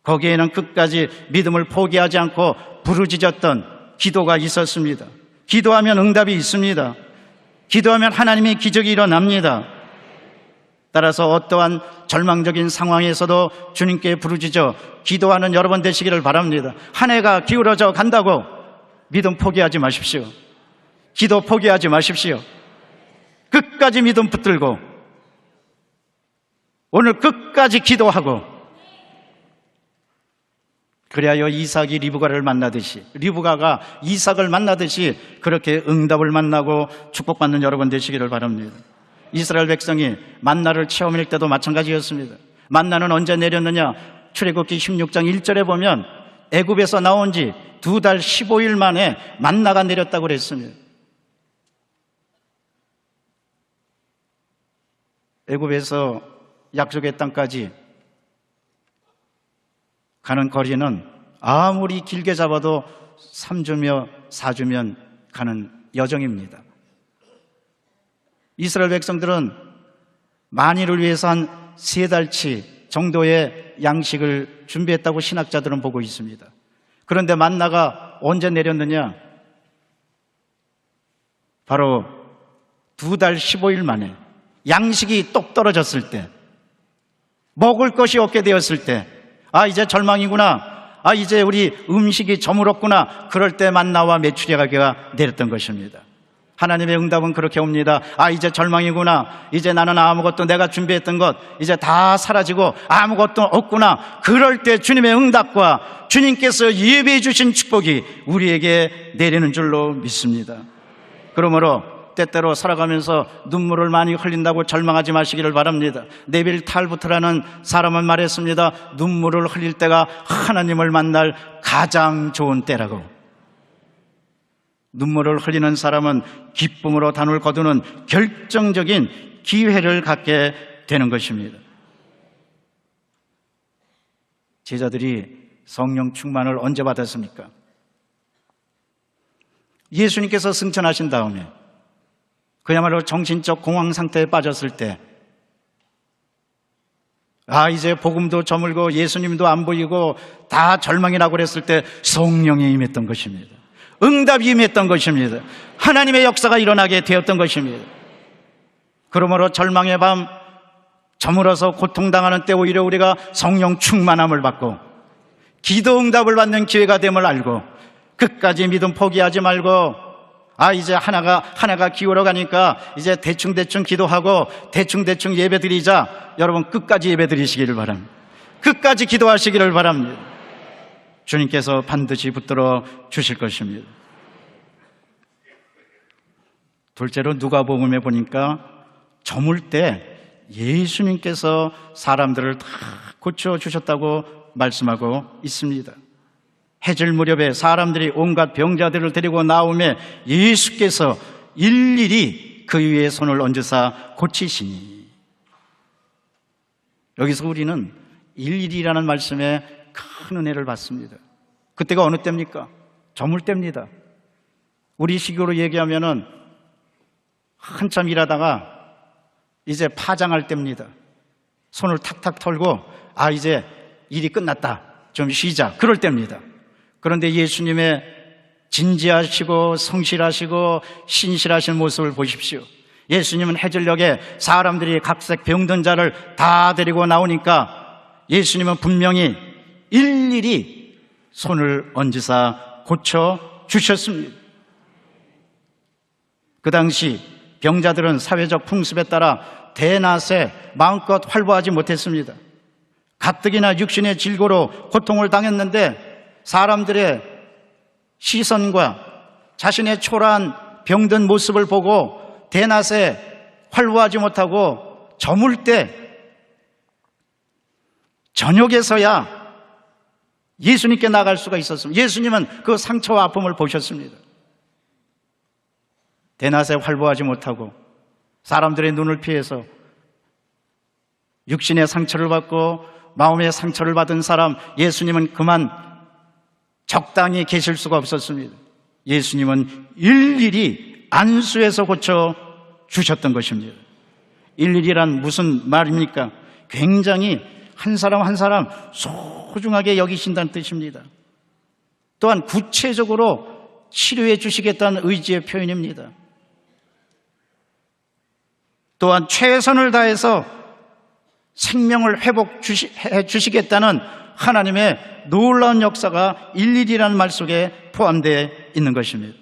거기에는 끝까지 믿음을 포기하지 않고 부르짖었던 기도가 있었습니다. 기도하면 응답이 있습니다. 기도하면 하나님의 기적이 일어납니다. 따라서 어떠한 절망적인 상황에서도 주님께 부르짖어 기도하는 여러분 되시기를 바랍니다. 한 해가 기울어져 간다고 믿음 포기하지 마십시오. 기도 포기하지 마십시오. 끝까지 믿음 붙들고 오늘 끝까지 기도하고, 그래야 이삭이 리브가를 만나듯이, 리브가가 이삭을 만나듯이 그렇게 응답을 만나고 축복받는 여러분 되시기를 바랍니다. 이스라엘 백성이 만나를 체험할 때도 마찬가지였습니다. 만나는 언제 내렸느냐? 출애굽기 16장 1절에 보면 애굽에서 나온 지 2달 15일 만에 만나가 내렸다고 그랬습니다. 애굽에서 약속의 땅까지 가는 거리는 아무리 길게 잡아도 3주며 4주면 가는 여정입니다. 이스라엘 백성들은 만일을 위해서 한 3달치 정도의 양식을 준비했다고 신학자들은 보고 있습니다. 그런데 만나가 언제 내렸느냐? 바로 2달 15일 만에 양식이 똑 떨어졌을 때, 먹을 것이 없게 되었을 때, 이제 절망이구나, 이제 우리 음식이 저물었구나, 그럴 때 만나와 메추리아가 내렸던 것입니다. 하나님의 응답은 그렇게 옵니다. 이제 절망이구나, 이제 나는 아무것도, 내가 준비했던 것 이제 다 사라지고 아무것도 없구나, 그럴 때 주님의 응답과 주님께서 예비해 주신 축복이 우리에게 내리는 줄로 믿습니다. 그러므로 때때로 살아가면서 눈물을 많이 흘린다고 절망하지 마시기를 바랍니다. 네빌 탈부트라는 사람은 말했습니다. 눈물을 흘릴 때가 하나님을 만날 가장 좋은 때라고. 눈물을 흘리는 사람은 기쁨으로 단을 거두는 결정적인 기회를 갖게 되는 것입니다. 제자들이 성령 충만을 언제 받았습니까? 예수님께서 승천하신 다음에 그야말로 정신적 공황 상태에 빠졌을 때, 이제 복음도 저물고 예수님도 안 보이고 다 절망이 나고 그랬을 때 성령이 임했던 것입니다. 응답이 임했던 것입니다. 하나님의 역사가 일어나게 되었던 것입니다. 그러므로 절망의 밤, 저물어서 고통당하는 때 오히려 우리가 성령 충만함을 받고 기도 응답을 받는 기회가 됨을 알고 끝까지 믿음 포기하지 말고, 이제 하나가 기울어 가니까 이제 대충 기도하고 대충 예배 드리자. 여러분, 끝까지 예배 드리시기를 바랍니다. 끝까지 기도하시기를 바랍니다. 주님께서 반드시 붙들어 주실 것입니다. 둘째로 누가복음에 보니까 저물 때 예수님께서 사람들을 다 고쳐주셨다고 말씀하고 있습니다. 해질 무렵에 사람들이 온갖 병자들을 데리고 나오매 예수께서 일일이 그 위에 손을 얹으사 고치시니. 여기서 우리는 일일이라는 말씀에 큰 은혜를 받습니다. 그때가 어느 때입니까? 저물 때입니다. 우리 시기로 얘기하면은 한참 일하다가 이제 파장할 때입니다. 손을 탁탁 털고 이제 일이 끝났다, 좀 쉬자, 그럴 때입니다. 그런데 예수님의 진지하시고 성실하시고 신실하신 모습을 보십시오. 예수님은 해질녘에 사람들이 각색 병든 자를 다 데리고 나오니까 예수님은 분명히 일일이 손을 얹으사 고쳐주셨습니다. 그 당시 병자들은 사회적 풍습에 따라 대낮에 마음껏 활보하지 못했습니다. 가뜩이나 육신의 질고로 고통을 당했는데 사람들의 시선과 자신의 초라한 병든 모습을 보고 대낮에 활보하지 못하고 저물 때 저녁에서야 예수님께 나갈 수가 있었습니다. 예수님은 그 상처와 아픔을 보셨습니다. 대낮에 활보하지 못하고 사람들의 눈을 피해서 육신의 상처를 받고 마음의 상처를 받은 사람, 예수님은 그만 적당히 계실 수가 없었습니다. 예수님은 일일이 안수해서 고쳐 주셨던 것입니다. 일일이란 무슨 말입니까? 굉장히 한 사람 한 사람 소중하게 여기신다는 뜻입니다. 또한 구체적으로 치료해 주시겠다는 의지의 표현입니다. 또한 최선을 다해서 생명을 회복해 주시겠다는 하나님의 놀라운 역사가 일일이라는 말 속에 포함되어 있는 것입니다.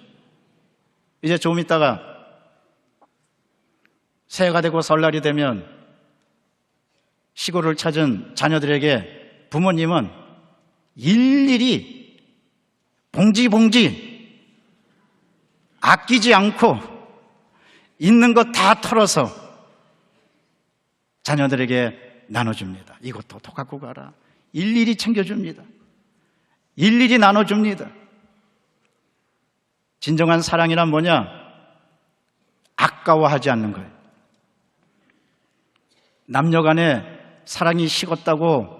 이제 조금 있다가 새해가 되고 설날이 되면 시골을 찾은 자녀들에게 부모님은 일일이 봉지 아끼지 않고 있는 것 다 털어서 자녀들에게 나눠줍니다. 이것도 더 갖고 가라. 일일이 챙겨줍니다. 일일이 나눠줍니다. 진정한 사랑이란 뭐냐? 아까워하지 않는 거예요. 남녀 간에 사랑이 식었다고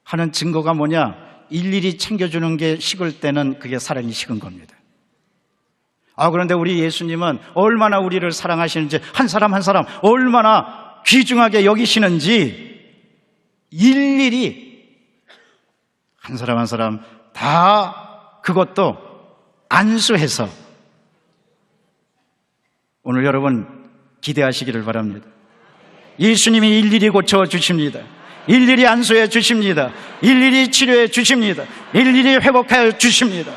하는 증거가 뭐냐? 일일이 챙겨주는 게 식을 때는 그게 사랑이 식은 겁니다. 그런데 우리 예수님은 얼마나 우리를 사랑하시는지, 한 사람 한 사람 얼마나 귀중하게 여기시는지 일일이 한 사람 한 사람 다 그것도 안수해서. 오늘 여러분 기대하시기를 바랍니다. 예수님이 일일이 고쳐주십니다. 일일이 안수해 주십니다. 일일이 치료해 주십니다. 일일이 회복하여 주십니다.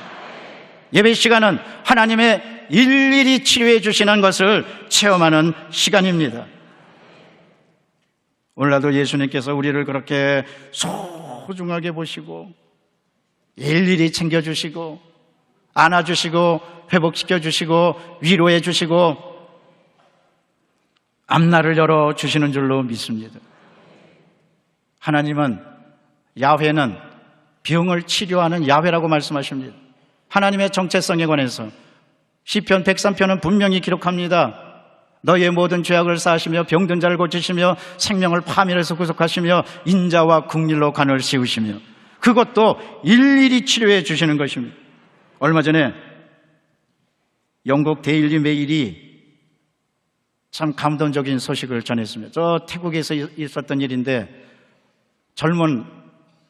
예배 시간은 하나님의 일일이 치료해 주시는 것을 체험하는 시간입니다. 오늘날도 예수님께서 우리를 그렇게 소중하게 보시고 일일이 챙겨주시고 안아주시고 회복시켜주시고 위로해 주시고 앞날을 열어주시는 줄로 믿습니다. 하나님은, 야훼는 병을 치료하는 야훼라고 말씀하십니다. 하나님의 정체성에 관해서 시편 103편은 분명히 기록합니다. 너희의 모든 죄악을 사하시며 병든 자를 고치시며 생명을 파멸해서 구속하시며 인자와 국률로 간을 씌우시며, 그것도 일일이 치료해 주시는 것입니다. 얼마 전에 영국 데일리 메일이 참 감동적인 소식을 전했습니다. 저 태국에서 있었던 일인데, 젊은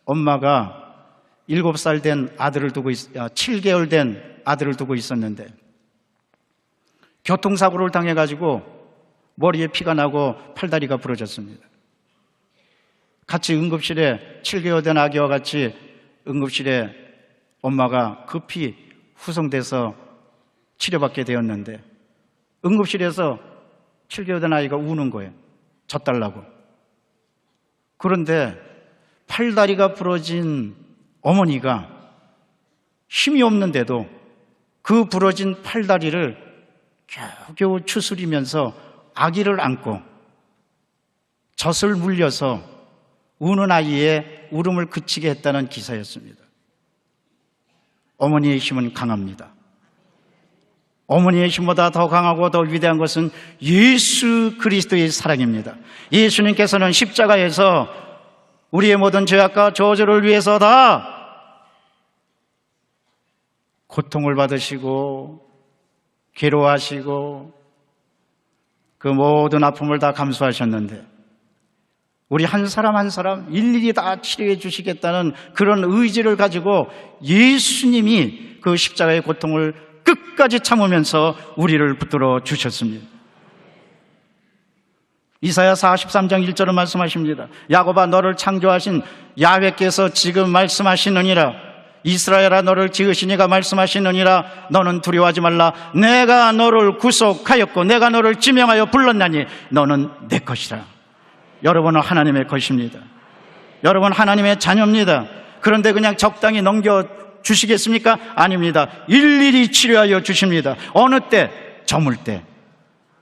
엄마가 7살 된 아들을 두고 7개월 된 아들을 두고 있었는데 교통사고를 당해가지고 머리에 피가 나고 팔다리가 부러졌습니다. 같이 응급실에 7개월 된 아기와 같이 응급실에 엄마가 급히 후송돼서 치료받게 되었는데, 응급실에서 7개월 된 아이가 우는 거예요. 젖달라고. 그런데 팔다리가 부러진 어머니가 힘이 없는데도 그 부러진 팔다리를 겨우겨우 추스리면서 아기를 안고 젖을 물려서 우는 아이의 울음을 그치게 했다는 기사였습니다. 어머니의 힘은 강합니다. 어머니의 힘보다 더 강하고 더 위대한 것은 예수 그리스도의 사랑입니다. 예수님께서는 십자가에서 우리의 모든 죄악과 저주를 위해서 다 고통을 받으시고 괴로워하시고 그 모든 아픔을 다 감수하셨는데, 우리 한 사람 한 사람 일일이 다 치료해 주시겠다는 그런 의지를 가지고 예수님이 그 십자가의 고통을 끝까지 참으면서 우리를 붙들어 주셨습니다. 이사야 43장 1절은 말씀하십니다. 야곱아, 너를 창조하신 야훼께서 지금 말씀하시느니라. 이스라엘아, 너를 지으신 이가 말씀하시느니라. 너는 두려워하지 말라. 내가 너를 구속하였고 내가 너를 지명하여 불렀나니 너는 내 것이라. 여러분은 하나님의 것입니다. 여러분 하나님의 자녀입니다. 그런데 그냥 적당히 넘겨주시겠습니까? 아닙니다. 일일이 치료하여 주십니다. 어느 때? 저물 때.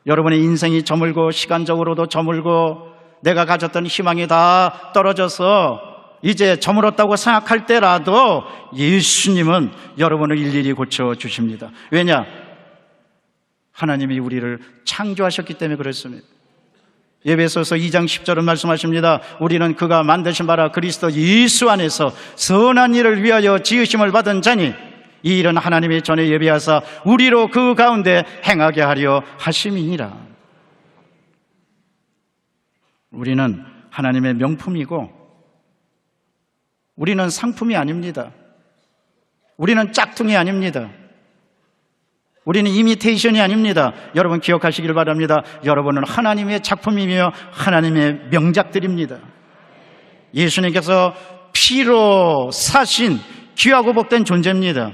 여러분의 인생이 저물고 시간적으로도 저물고 내가 가졌던 희망이 다 떨어져서 이제 저물었다고 생각할 때라도 예수님은 여러분을 일일이 고쳐주십니다. 왜냐? 하나님이 우리를 창조하셨기 때문에 그렇습니다. 에베소서 2장 10절은 말씀하십니다. 우리는 그가 만드신 바라 그리스도 예수 안에서 선한 일을 위하여 지으심을 받은 자니 이 일은 하나님이 전에 예비하사 우리로 그 가운데 행하게 하려 하심이니라. 우리는 하나님의 명품이고 우리는 상품이 아닙니다. 우리는 짝퉁이 아닙니다. 우리는 이미테이션이 아닙니다. 여러분 기억하시길 바랍니다. 여러분은 하나님의 작품이며 하나님의 명작들입니다. 예수님께서 피로 사신 귀하고 복된 존재입니다.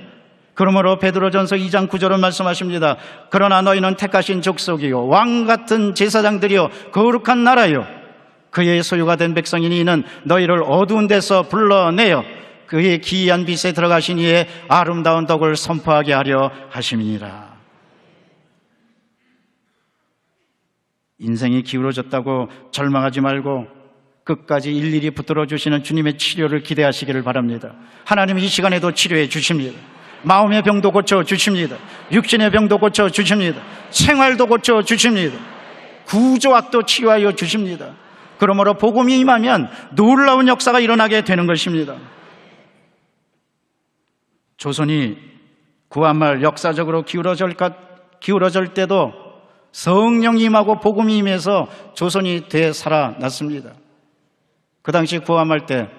그러므로 베드로전서 2장 9절은 말씀하십니다. 그러나 너희는 택하신 족속이요 왕같은 제사장들이요 거룩한 나라요 그의 소유가 된 백성이니 이는 너희를 어두운 데서 불러내어 그의 기이한 빛에 들어가신 이의 아름다운 덕을 선포하게 하려 하심이니라. 인생이 기울어졌다고 절망하지 말고 끝까지 일일이 붙들어 주시는 주님의 치료를 기대하시기를 바랍니다. 하나님은 이 시간에도 치료해 주십니다. 마음의 병도 고쳐 주십니다. 육신의 병도 고쳐 주십니다. 생활도 고쳐 주십니다. 구조학도 치유하여 주십니다. 그러므로 복음이 임하면 놀라운 역사가 일어나게 되는 것입니다. 조선이 구한말 역사적으로 기울어질 때도 성령이 임하고 복음이 임해서 조선이 되살아났습니다. 그 당시 구한말 때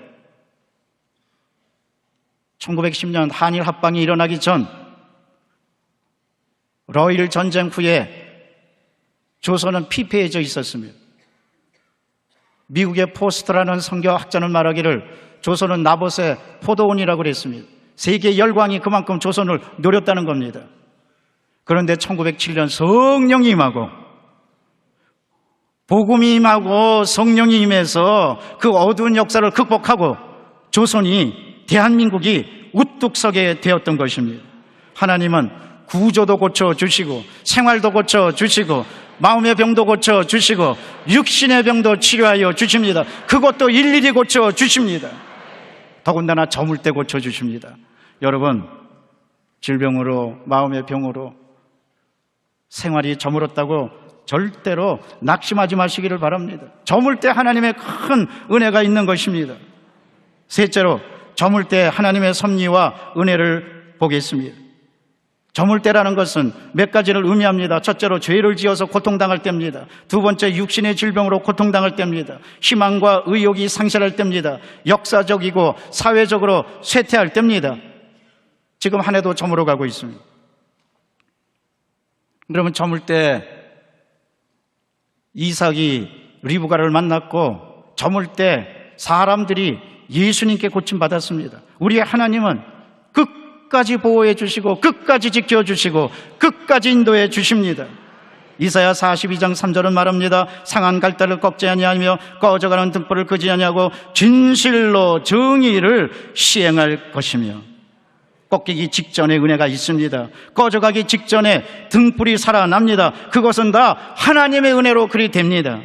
1910년 한일 합방이 일어나기 전 러일 전쟁 후에 조선은 피폐해져 있었습니다. 미국의 포스트라는 선교학자는 말하기를 조선은 나봇의 포도원이라고 그랬습니다. 세계 열광이 그만큼 조선을 노렸다는 겁니다. 그런데 1907년 성령이 임하고 복음이 임하고 성령이 임해서 그 어두운 역사를 극복하고 조선이, 대한민국이 우뚝 서게 되었던 것입니다. 하나님은 구조도 고쳐주시고 생활도 고쳐주시고 마음의 병도 고쳐주시고 육신의 병도 치료하여 주십니다. 그것도 일일이 고쳐주십니다. 더군다나 저물 때 고쳐주십니다. 여러분, 질병으로, 마음의 병으로 생활이 저물었다고 절대로 낙심하지 마시기를 바랍니다. 저물 때 하나님의 큰 은혜가 있는 것입니다. 셋째로, 저물 때 하나님의 섭리와 은혜를 보겠습니다. 저물 때라는 것은 몇 가지를 의미합니다. 첫째로, 죄를 지어서 고통당할 때입니다. 두 번째, 육신의 질병으로 고통당할 때입니다. 희망과 의욕이 상실할 때입니다. 역사적이고 사회적으로 쇠퇴할 때입니다. 지금 한 해도 저물어 가고 있습니다. 그러면 저물 때 이삭이 리브가를 만났고 저물 때 사람들이 예수님께 고침받았습니다. 우리의 하나님은 끝까지 보호해 주시고 끝까지 지켜주시고 끝까지 인도해 주십니다. 이사야 42장 3절은 말합니다. 상한 갈대를 꺾지 아니하며 꺼져가는 등불을 끄지 아니하고 진실로 정의를 시행할 것이며, 꺾이기 직전에 은혜가 있습니다. 꺼져가기 직전에 등불이 살아납니다. 그것은 다 하나님의 은혜로 그리 됩니다.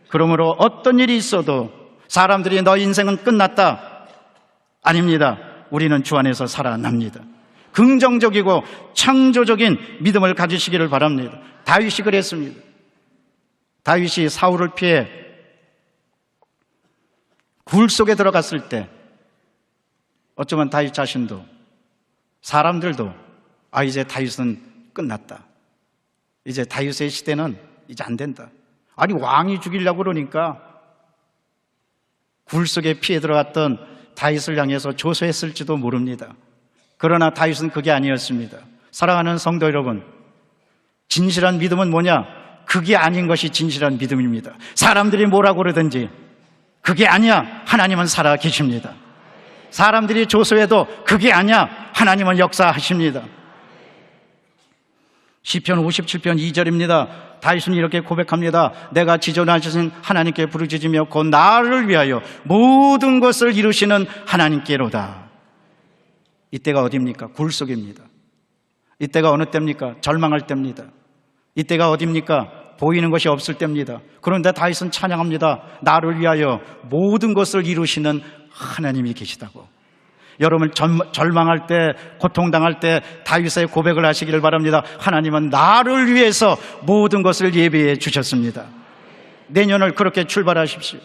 그러므로 어떤 일이 있어도 사람들이 너 인생은 끝났다, 아닙니다. 우리는 주 안에서 살아납니다. 긍정적이고 창조적인 믿음을 가지시기를 바랍니다. 다윗이 그랬습니다. 다윗이 사울을 피해 굴 속에 들어갔을 때 어쩌면 다윗 자신도, 사람들도 이제 다윗은 끝났다, 이제 다윗의 시대는 이제 안 된다. 아니, 왕이 죽이려고 그러니까 굴 속에 피해 들어갔던 다윗을 향해서 조소했을지도 모릅니다. 그러나 다윗은 그게 아니었습니다. 사랑하는 성도 여러분, 진실한 믿음은 뭐냐? 그게 아닌 것이 진실한 믿음입니다. 사람들이 뭐라고 그러든지 그게 아니야. 하나님은 살아 계십니다. 사람들이 조소해도 그게 아니야. 하나님은 역사하십니다. 시편 57편 2절입니다. 다윗은 이렇게 고백합니다. 내가 지존하신 하나님께 부르짖으며 곧 나를 위하여 모든 것을 이루시는 하나님께로다. 이때가 어디입니까? 굴 속입니다. 이때가 어느 때입니까? 절망할 때입니다. 이때가 어디입니까? 보이는 것이 없을 때입니다. 그런데 다윗은 찬양합니다. 나를 위하여 모든 것을 이루시는 하나님이 계시다고. 여러분, 절망할 때, 고통당할 때 다윗의 고백을 하시기를 바랍니다. 하나님은 나를 위해서 모든 것을 예비해 주셨습니다. 내년을 그렇게 출발하십시오.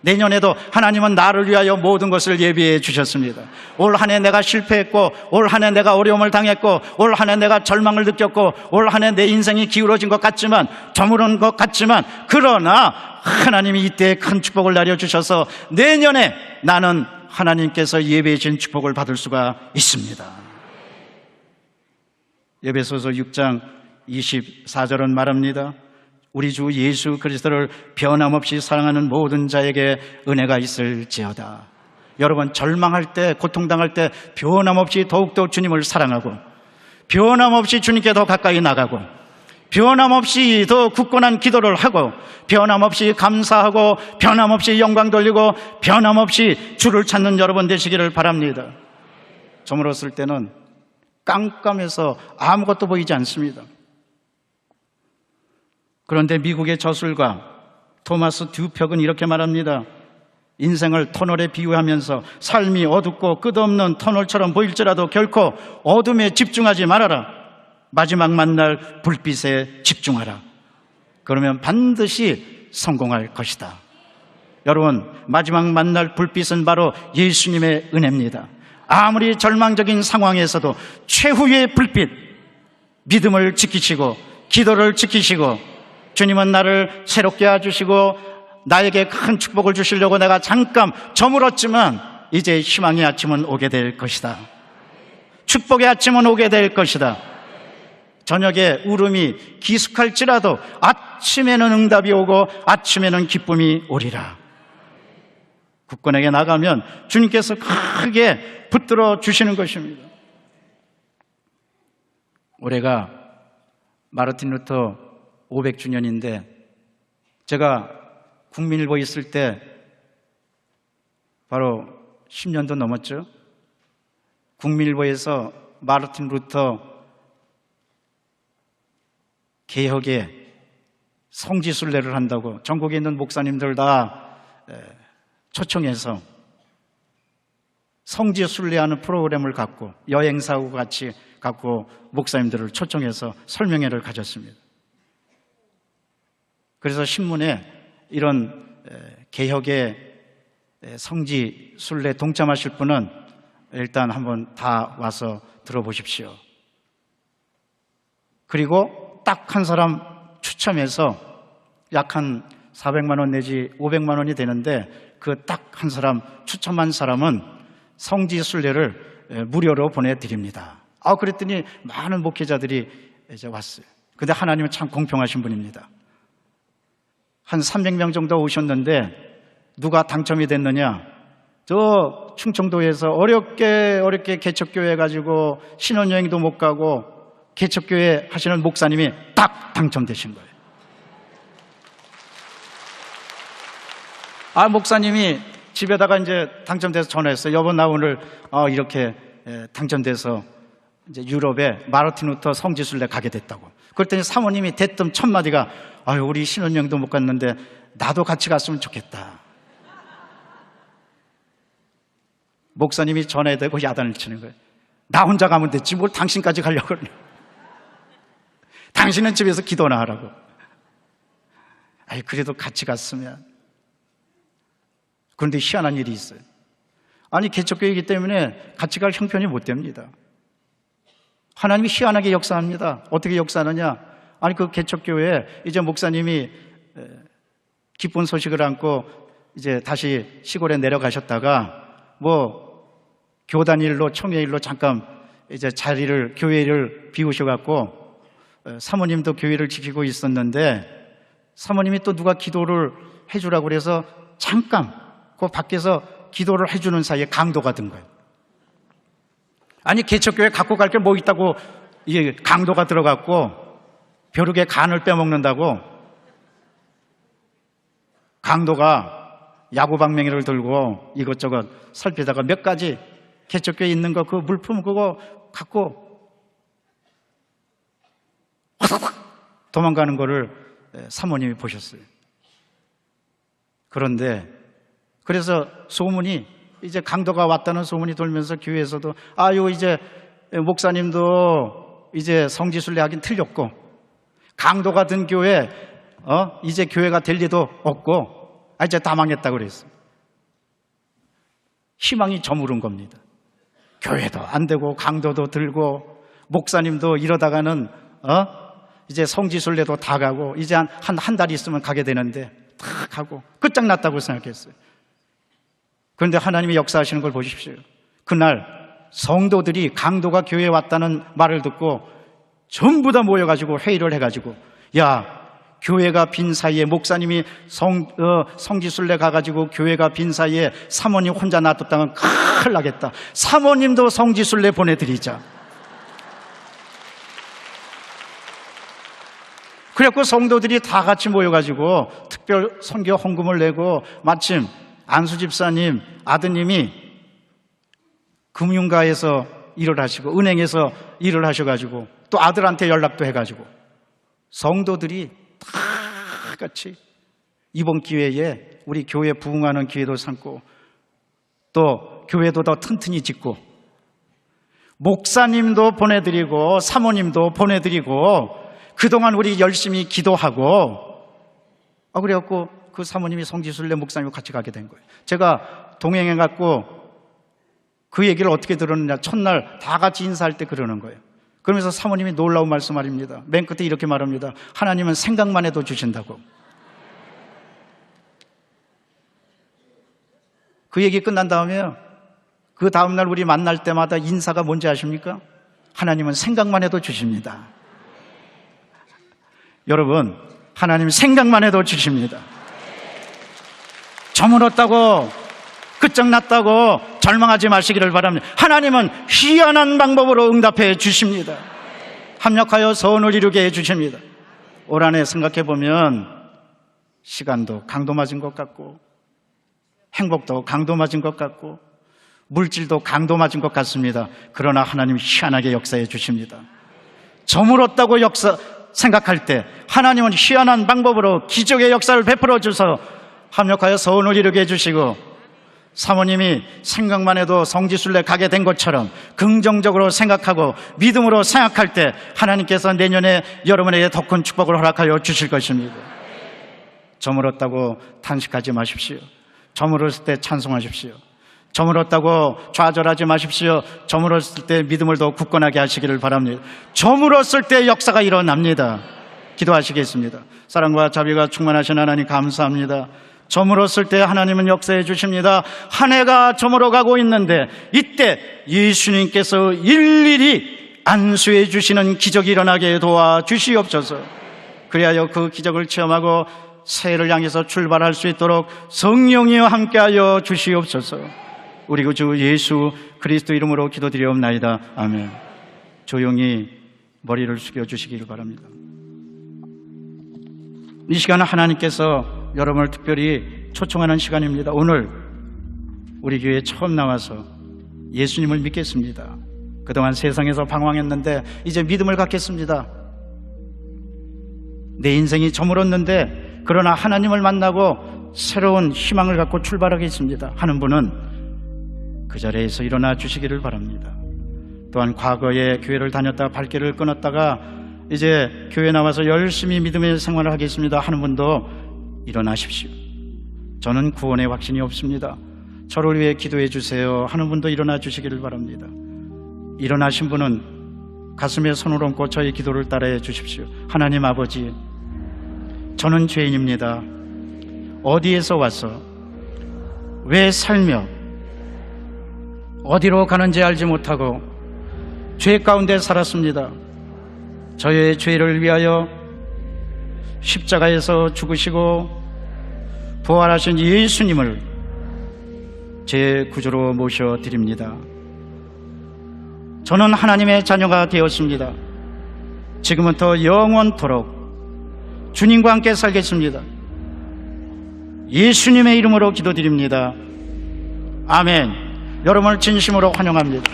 내년에도 하나님은 나를 위하여 모든 것을 예비해 주셨습니다. 올 한 해 내가 실패했고, 올 한 해 내가 어려움을 당했고, 올 한 해 내가 절망을 느꼈고, 올 한 해 내 인생이 기울어진 것 같지만, 저물은 것 같지만, 그러나 하나님이 이때 큰 축복을 내려주셔서 내년에 나는 하나님께서 예배해 주신 축복을 받을 수가 있습니다. 에베소서 6장 24절은 말합니다. 우리 주 예수 그리스도를 변함없이 사랑하는 모든 자에게 은혜가 있을지어다. 여러분, 절망할 때, 고통당할 때 변함없이 더욱더 주님을 사랑하고, 변함없이 주님께 더 가까이 나가고, 변함없이 더 굳건한 기도를 하고, 변함없이 감사하고, 변함없이 영광 돌리고, 변함없이 주를 찾는 여러분 되시기를 바랍니다. 저물었을 때는 깜깜해서 아무것도 보이지 않습니다. 그런데 미국의 저술가 토마스 듀벽은 이렇게 말합니다. 인생을 터널에 비유하면서 삶이 어둡고 끝없는 터널처럼 보일지라도 결코 어둠에 집중하지 말아라. 마지막 만날 불빛에 집중하라. 그러면 반드시 성공할 것이다. 여러분, 마지막 만날 불빛은 바로 예수님의 은혜입니다. 아무리 절망적인 상황에서도 최후의 불빛, 믿음을 지키시고 기도를 지키시고, 주님은 나를 새롭게 해주시고 나에게 큰 축복을 주시려고 내가 잠깐 저물었지만 이제 희망의 아침은 오게 될 것이다. 축복의 아침은 오게 될 것이다. 저녁에 울음이 기숙할지라도 아침에는 응답이 오고 아침에는 기쁨이 오리라. 국권에게 나가면 주님께서 크게 붙들어 주시는 것입니다. 올해가 마르틴 루터 500주년인데 제가 국민일보 있을 때 바로 10년도 넘었죠. 국민일보에서 마르틴 루터 개혁의 성지순례를 한다고 전국에 있는 목사님들 다 초청해서 성지순례하는 프로그램을 갖고 여행사하고 같이 갖고 목사님들을 초청해서 설명회를 가졌습니다. 그래서 신문에 이런 개혁의 성지순례 동참하실 분은 일단 한번 다 와서 들어보십시오. 그리고 딱 한 사람 추첨해서 약 한 400만 원 내지 500만 원이 되는데 그 딱 한 사람 추첨한 사람은 성지순례를 무료로 보내드립니다. 그랬더니 많은 목회자들이 이제 왔어요. 근데 하나님은 참 공평하신 분입니다. 한 300명 정도 오셨는데 누가 당첨이 됐느냐? 저 충청도에서 어렵게 개척교회 가지고 신혼여행도 못 가고 개척교회 하시는 목사님이 딱 당첨되신 거예요. 목사님이 집에다가 이제 당첨돼서 전화했어요. 여보, 나 오늘 이렇게 당첨돼서 이제 유럽에 마르틴 루터 성지순례 가게 됐다고. 그랬더니 사모님이 대뜸 첫 마디가 우리 신혼여행도 못 갔는데 나도 같이 갔으면 좋겠다. 목사님이 전화에 대고 야단을 치는 거예요. 나 혼자 가면 됐지 뭘 당신까지 가려고 그러냐. 당신은 집에서 기도나 하라고. 그래도 같이 갔으면. 그런데 희한한 일이 있어요. 개척교회이기 때문에 같이 갈 형편이 못 됩니다. 하나님이 희한하게 역사합니다. 어떻게 역사하느냐? 그 개척교회에 이제 목사님이 기쁜 소식을 안고 이제 다시 시골에 내려가셨다가 교단 일로 총회 일로 잠깐 이제 교회를 비우셔갖고 사모님도 교회를 지키고 있었는데 사모님이 또 누가 기도를 해주라고 그래서 잠깐 그 밖에서 기도를 해주는 사이에 강도가 든 거예요. 개척교회 갖고 갈 게 뭐 있다고 이게 강도가 들어갔고 벼룩의 간을 빼먹는다고 강도가 야구방망이를 들고 이것저것 살피다가 몇 가지 개척교회에 있는 거 그 물품 그거 갖고 도망가는 거를 사모님이 보셨어요. 그래서 소문이 이제 강도가 왔다는 소문이 돌면서 교회에서도 이제 목사님도 이제 성지순례 하긴 틀렸고 강도가 든 교회 이제 교회가 될 리도 없고 이제 다 망했다고 그랬어요. 희망이 저무른 겁니다. 교회도 안 되고 강도도 들고 목사님도 이러다가는 이제 성지순례도 다 가고 이제 한 달 있으면 가게 되는데 다 가고 끝장났다고 생각했어요. 그런데 하나님이 역사하시는 걸 보십시오. 그날 성도들이 강도가 교회에 왔다는 말을 듣고 전부 다 모여가지고 회의를 해가지고 교회가 빈 사이에 목사님이 성지순례 가가지고 교회가 빈 사이에 사모님 혼자 놔뒀다면 큰일 나겠다. 사모님도 성지순례 보내드리자. 그래갖고 성도들이 다 같이 모여가지고 특별 선교 헌금을 내고 마침 안수 집사님 아드님이 금융가에서 일을 하시고 은행에서 일을 하셔가지고 또 아들한테 연락도 해가지고 성도들이 다 같이 이번 기회에 우리 교회 부흥하는 기회도 삼고 또 교회도 더 튼튼히 짓고 목사님도 보내드리고 사모님도 보내드리고 그동안 우리 열심히 기도하고 그래갖고 그 사모님이 성지순례 목사님과 같이 가게 된 거예요. 제가 동행해갖고 그 얘기를 어떻게 들었느냐. 첫날 다 같이 인사할 때 그러는 거예요. 그러면서 사모님이 놀라운 말씀 말입니다. 맨 끝에 이렇게 말합니다. 하나님은 생각만 해도 주신다고. 그 얘기 끝난 다음에 그 다음날 우리 만날 때마다 인사가 뭔지 아십니까? 하나님은 생각만 해도 주십니다. 여러분, 하나님 생각만 해도 주십니다. 저물었다고, 끝장났다고 절망하지 마시기를 바랍니다. 하나님은 희한한 방법으로 응답해 주십니다. 합력하여 선을 이루게 해 주십니다. 올 한 해 생각해 보면 시간도 강도 맞은 것 같고, 행복도 강도 맞은 것 같고, 물질도 강도 맞은 것 같습니다. 그러나 하나님 희한하게 역사해 주십니다. 저물었다고 생각할 때 하나님은 희한한 방법으로 기적의 역사를 베풀어 주셔서 합력하여 선을 이루게 해주시고, 사모님이 생각만 해도 성지순례 가게 된 것처럼 긍정적으로 생각하고 믿음으로 생각할 때 하나님께서 내년에 여러분에게 더 큰 축복을 허락하여 주실 것입니다. 저물었다고 탄식하지 마십시오. 저물었을 때 찬송하십시오. 저물었다고 좌절하지 마십시오. 저물었을 때 믿음을 더 굳건하게 하시기를 바랍니다. 저물었을 때 역사가 일어납니다. 기도하시겠습니다. 사랑과 자비가 충만하신 하나님 감사합니다. 저물었을 때 하나님은 역사해 주십니다. 한 해가 저물어가고 있는데 이때 예수님께서 일일이 안수해 주시는 기적이 일어나게 도와주시옵소서. 그리하여 그 기적을 체험하고 새해를 향해서 출발할 수 있도록 성령이여 함께하여 주시옵소서. 우리 구주 예수 그리스도 이름으로 기도드리옵나이다. 아멘. 조용히 머리를 숙여주시기를 바랍니다. 이 시간은 하나님께서 여러분을 특별히 초청하는 시간입니다. 오늘 우리 교회에 처음 나와서 예수님을 믿겠습니다. 그동안 세상에서 방황했는데 이제 믿음을 갖겠습니다. 내 인생이 저물었는데 그러나 하나님을 만나고 새로운 희망을 갖고 출발하겠습니다 하는 분은 그 자리에서 일어나 주시기를 바랍니다. 또한 과거에 교회를 다녔다가 발길을 끊었다가 이제 교회 나와서 열심히 믿음의 생활을 하겠습니다 하는 분도 일어나십시오. 저는 구원의 확신이 없습니다. 저를 위해 기도해 주세요 하는 분도 일어나 주시기를 바랍니다. 일어나신 분은 가슴에 손을 얹고 저희 기도를 따라해 주십시오. 하나님 아버지, 저는 죄인입니다. 어디에서 와서 왜 살며 어디로 가는지 알지 못하고 죄 가운데 살았습니다. 저의 죄를 위하여 십자가에서 죽으시고 부활하신 예수님을 제 구주로 모셔드립니다. 저는 하나님의 자녀가 되었습니다. 지금부터 영원토록 주님과 함께 살겠습니다. 예수님의 이름으로 기도드립니다. 아멘. 여러분을 진심으로 환영합니다.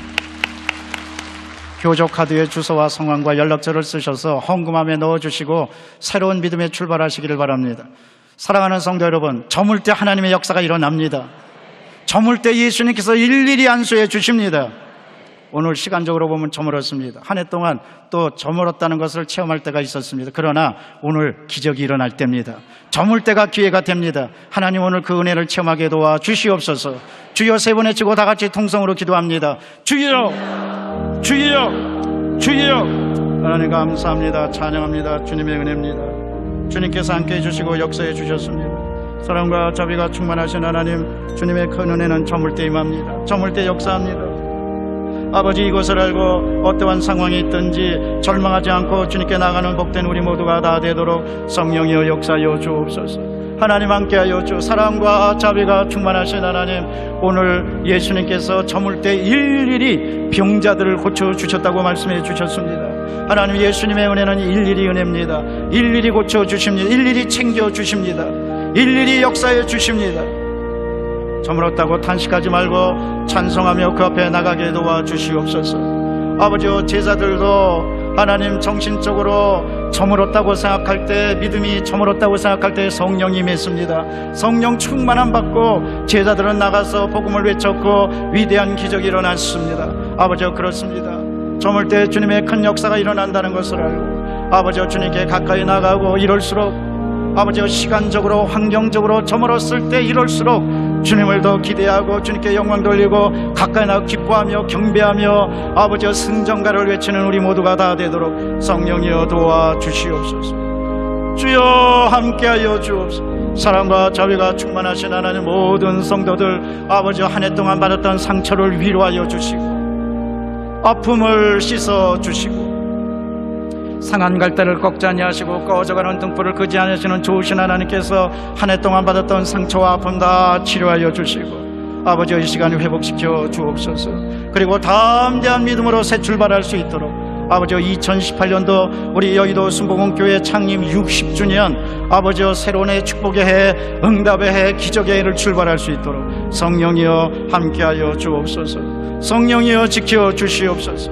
교조 카드의 주소와 성함과 연락처를 쓰셔서 헌금함에 넣어주시고 새로운 믿음에 출발하시기를 바랍니다. 사랑하는 성도 여러분, 저물 때 하나님의 역사가 일어납니다. 저물 때 예수님께서 일일이 안수해 주십니다. 오늘 시간적으로 보면 저물었습니다. 한 해 동안 또 저물었다는 것을 체험할 때가 있었습니다. 그러나 오늘 기적이 일어날 때입니다. 저물 때가 기회가 됩니다. 하나님 오늘 그 은혜를 체험하게 도와 주시옵소서. 주여 세 번 외치고 다 같이 통성으로 기도합니다. 주여, 주여, 주여. 하나님 감사합니다. 찬양합니다. 주님의 은혜입니다. 주님께서 함께해 주시고 역사해 주셨습니다. 사랑과 자비가 충만하신 하나님, 주님의 큰 은혜는 저물 때 임합니다. 저물 때 역사합니다. 아버지, 이것을 알고 어떠한 상황이 있든지 절망하지 않고 주님께 나가는 복된 우리 모두가 다 되도록 성령이여 역사하여 주옵소서. 하나님 함께하여 주 사랑과 자비가 충만하신 하나님, 오늘 예수님께서 저물 때 일일이 병자들을 고쳐주셨다고 말씀해 주셨습니다. 하나님, 예수님의 은혜는 일일이 은혜입니다. 일일이 고쳐주십니다. 일일이 챙겨주십니다. 일일이 역사해 주십니다. 저물었다고 탄식하지 말고 찬송하며 그 앞에 나가게 도와주시옵소서. 아버지여, 제자들도 하나님 정신적으로 저물었다고 생각할 때, 믿음이 저물었다고 생각할 때 성령이 임했습니다. 성령 충만함 받고 제자들은 나가서 복음을 외쳤고 위대한 기적이 일어났습니다. 아버지여, 그렇습니다. 저물 때 주님의 큰 역사가 일어난다는 것을 알고 아버지여, 주님께 가까이 나가고 이럴수록 아버지여, 시간적으로 환경적으로 저물었을 때 이럴수록 주님을 더 기대하고 주님께 영광 돌리고 가까이 나가 기뻐하며 경배하며 아버지여, 승전가를 외치는 우리 모두가 다 되도록 성령이여 도와주시옵소서. 주여 함께하여 주옵소서. 사랑과 자비가 충만하신 하나님, 모든 성도들 아버지여, 한 해 동안 받았던 상처를 위로하여 주시고 아픔을 씻어 주시고 상한 갈대를 꺾지 아니하시고 꺼져가는 등불을 끄지 아니하시는 좋으신 하나님께서 한 해 동안 받았던 상처와 아픔 다 치료하여 주시고 아버지 이 시간 회복시켜 주옵소서. 그리고 담대한 믿음으로 새 출발할 수 있도록 아버지 2018년도 우리 여의도 순복음교회 창립 60주년 아버지 새로운 해 축복의 해 응답의 해 기적의 해를 출발할 수 있도록 성령이여 함께하여 주옵소서. 성령이여 지켜 주시옵소서.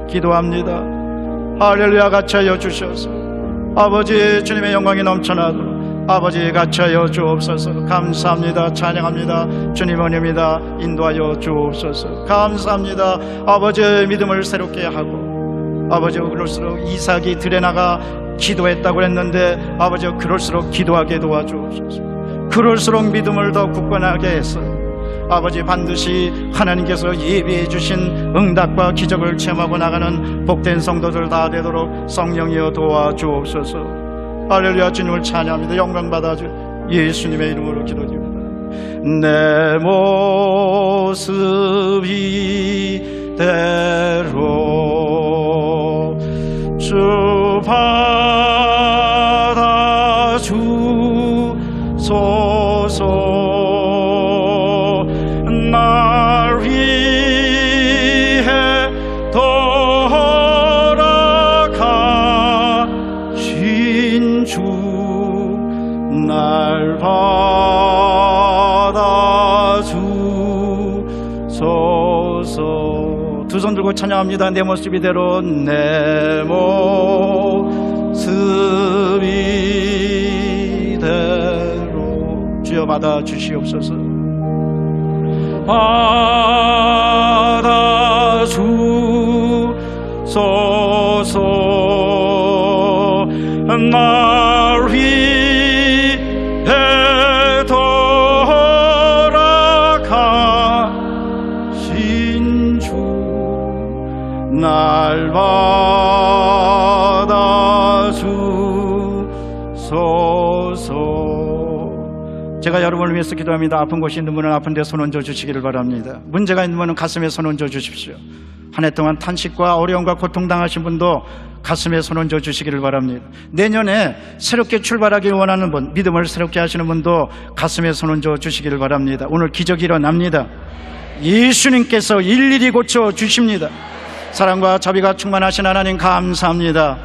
기도합니다. 할렐루야. 같이 하여 주셔서 아버지 주님의 영광이 넘쳐나도록 아버지 같이 하여 주옵소서. 감사합니다. 찬양합니다. 주님 은혜입니다. 인도하여 주옵소서. 감사합니다. 아버지의 믿음을 새롭게 하고 아버지 그럴수록 이삭이 들에 나가 기도했다고 했는데 아버지 그럴수록 기도하게 도와주옵소서. 그럴수록 믿음을 더 굳건하게 해서 아버지 반드시 하나님께서 예비해 주신 응답과 기적을 체험하고 나가는 복된 성도들 다 되도록 성령이여 도와주옵소서. 할렐루야. 주님을 찬양합니다. 영광 받아주 예수님의 이름으로 기도드립니다. 내 모습 이대로 주 받아주소서. 날 위해 돌아가신 주 날 받아주소서. 두 손 들고 찬양합니다. 내 모습 이대로 내 모습 이대로 주여 받아주시옵소서. 받아주소서. 날 위해 돌아가신 주 날 받아주소서. 제가 여러분을 위해서 기도합니다. 아픈 곳이 있는 분은 아픈 데 손 얹어 주시기를 바랍니다. 문제가 있는 분은 가슴에 손 얹어 주십시오. 한 해 동안 탄식과 어려움과 고통 당하신 분도 가슴에 손 얹어 주시기를 바랍니다. 내년에 새롭게 출발하길 원하는 분, 믿음을 새롭게 하시는 분도 가슴에 손 얹어 주시기를 바랍니다. 오늘 기적이 일어납니다. 예수님께서 일일이 고쳐 주십니다. 사랑과 자비가 충만하신 하나님 감사합니다.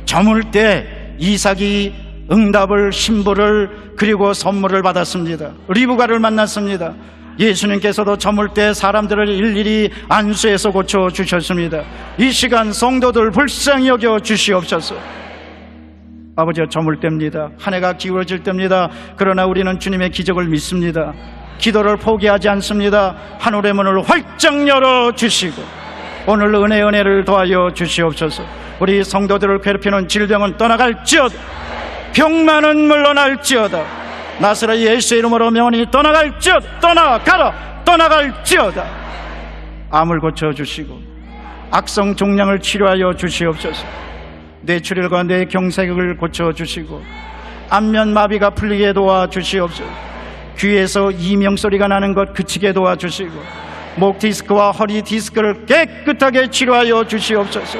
저물 때 이삭이 응답을, 신부를 그리고 선물을 받았습니다. 리브가를 만났습니다. 예수님께서도 저물 때 사람들을 일일이 안수해서 고쳐주셨습니다. 이 시간 성도들 불쌍히 여겨 주시옵소서. 아버지 저물 때입니다. 한 해가 기울어질 때입니다. 그러나 우리는 주님의 기적을 믿습니다. 기도를 포기하지 않습니다. 하늘의 문을 활짝 열어주시고 오늘 은혜를 더하여 주시옵소서. 우리 성도들을 괴롭히는 질병은 떠나갈지어다. 병만은 물러날지어다. 나사렛 예수의 이름으로 명언이 떠나갈지어다. 떠나갈지어다. 암을 고쳐주시고 악성 종양을 치료하여 주시옵소서. 뇌출혈과 뇌경색을 고쳐주시고 안면마비가 풀리게 도와주시옵소서. 귀에서 이명소리가 나는 것 그치게 도와주시고 목 디스크와 허리 디스크를 깨끗하게 치료하여 주시옵소서.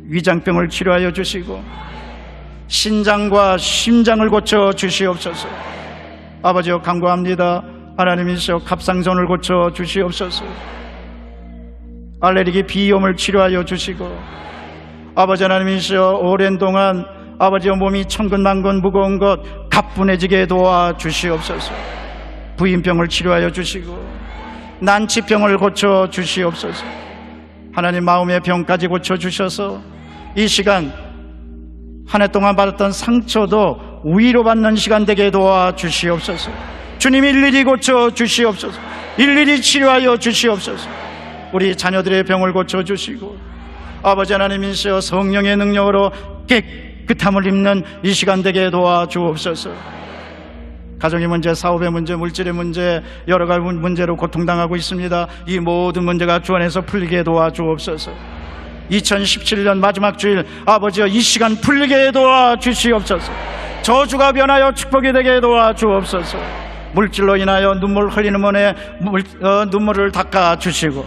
위장병을 치료하여 주시고 신장과 심장을 고쳐 주시옵소서. 아버지여 간구합니다. 하나님이시여 갑상선을 고쳐 주시옵소서. 알레르기 비염을 치료하여 주시고 아버지 하나님이시여 오랜 동안 아버지여 몸이 천근만근 무거운 것 가뿐해지게 도와주시옵소서. 부인병을 치료하여 주시고 난치병을 고쳐 주시옵소서. 하나님 마음의 병까지 고쳐 주셔서 이 시간 한 해 동안 받았던 상처도 위로받는 시간 되게 도와주시옵소서. 주님 일일이 고쳐 주시옵소서. 일일이 치료하여 주시옵소서. 우리 자녀들의 병을 고쳐 주시고 아버지 하나님이시여 성령의 능력으로 깨끗함을 입는 이 시간 되게 도와주옵소서. 가정의 문제, 사업의 문제, 물질의 문제, 여러 가지 문제로 고통당하고 있습니다. 이 모든 문제가 주 안에서 풀리게 도와주옵소서. 2017년 마지막 주일 아버지여 이 시간 풀리게 도와주시옵소서. 저주가 변하여 축복이 되게 도와주옵소서. 물질로 인하여 눈물 흘리는 분의 눈물을 닦아주시고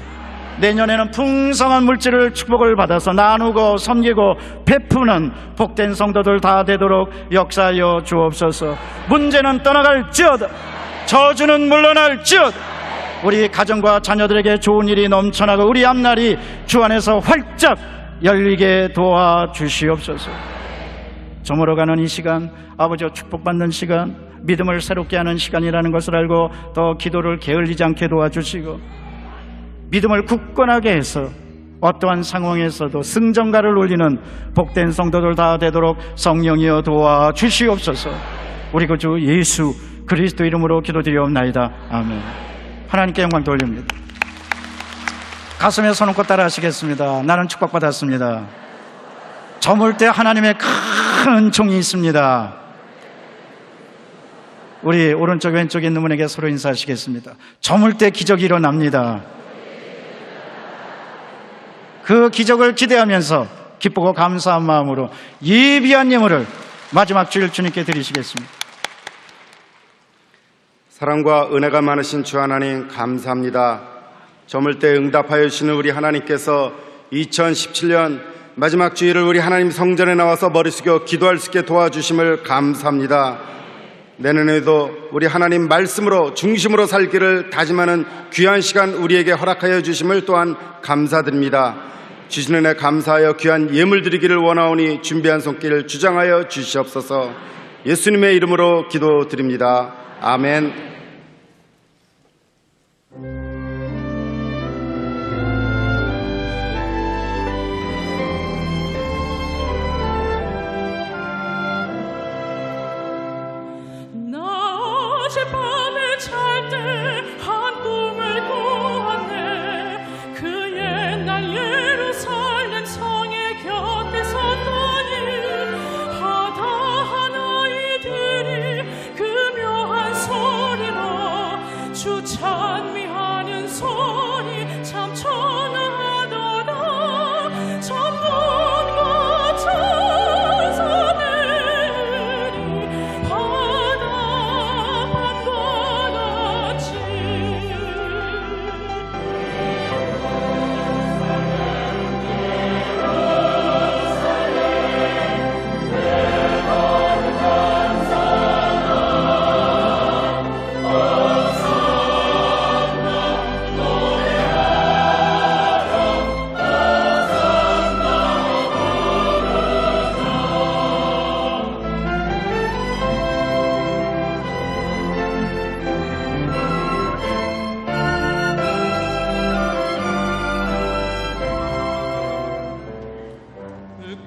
내년에는 풍성한 물질을 축복을 받아서 나누고 섬기고 베푸는 복된 성도들 다 되도록 역사하여 주옵소서. 문제는 떠나갈지어다, 저주는 물러날지어다. 우리 가정과 자녀들에게 좋은 일이 넘쳐나고 우리 앞날이 주 안에서 활짝 열리게 도와주시옵소서. 저물어가는 이 시간, 아버지와 축복받는 시간, 믿음을 새롭게 하는 시간이라는 것을 알고 더 기도를 게을리지 않게 도와주시고 믿음을 굳건하게 해서 어떠한 상황에서도 승전가를 올리는 복된 성도들 다 되도록 성령이여 도와주시옵소서. 우리 구주 예수 그리스도 이름으로 기도드리옵나이다. 아멘. 하나님께 영광 돌립니다. 가슴에 손 얹고 따라 하시겠습니다. 나는 축복받았습니다. 저물 때 하나님의 큰 종이 있습니다. 우리 오른쪽 왼쪽에 있는 분에게 서로 인사하시겠습니다. 저물 때 기적이 일어납니다. 그 기적을 기대하면서 기쁘고 감사한 마음으로 예비한 예물을 마지막 주일 주님께 드리시겠습니다. 사랑과 은혜가 많으신 주 하나님 감사합니다. 저물 때 응답하여 주시는 우리 하나님께서 2017년 마지막 주일을 우리 하나님 성전에 나와서 머리 숙여 기도할 수 있게 도와주심을 감사합니다. 내년에도 우리 하나님 말씀으로 중심으로 살기를 다짐하는 귀한 시간 우리에게 허락하여 주심을 또한 감사드립니다. 주신 은혜 감사하여 귀한 예물 드리기를 원하오니 준비한 손길 주장하여 주시옵소서. 예수님의 이름으로 기도드립니다. 아멘. 어젯밤에 잘 때 한 꿈을 꾸었네. 그 옛날 예루살렘 성의 곁에 섰더니 하다한 아이들이 그 묘한 소리로 주 찬미하는 소리 참 청하더라. 천군과 천사들이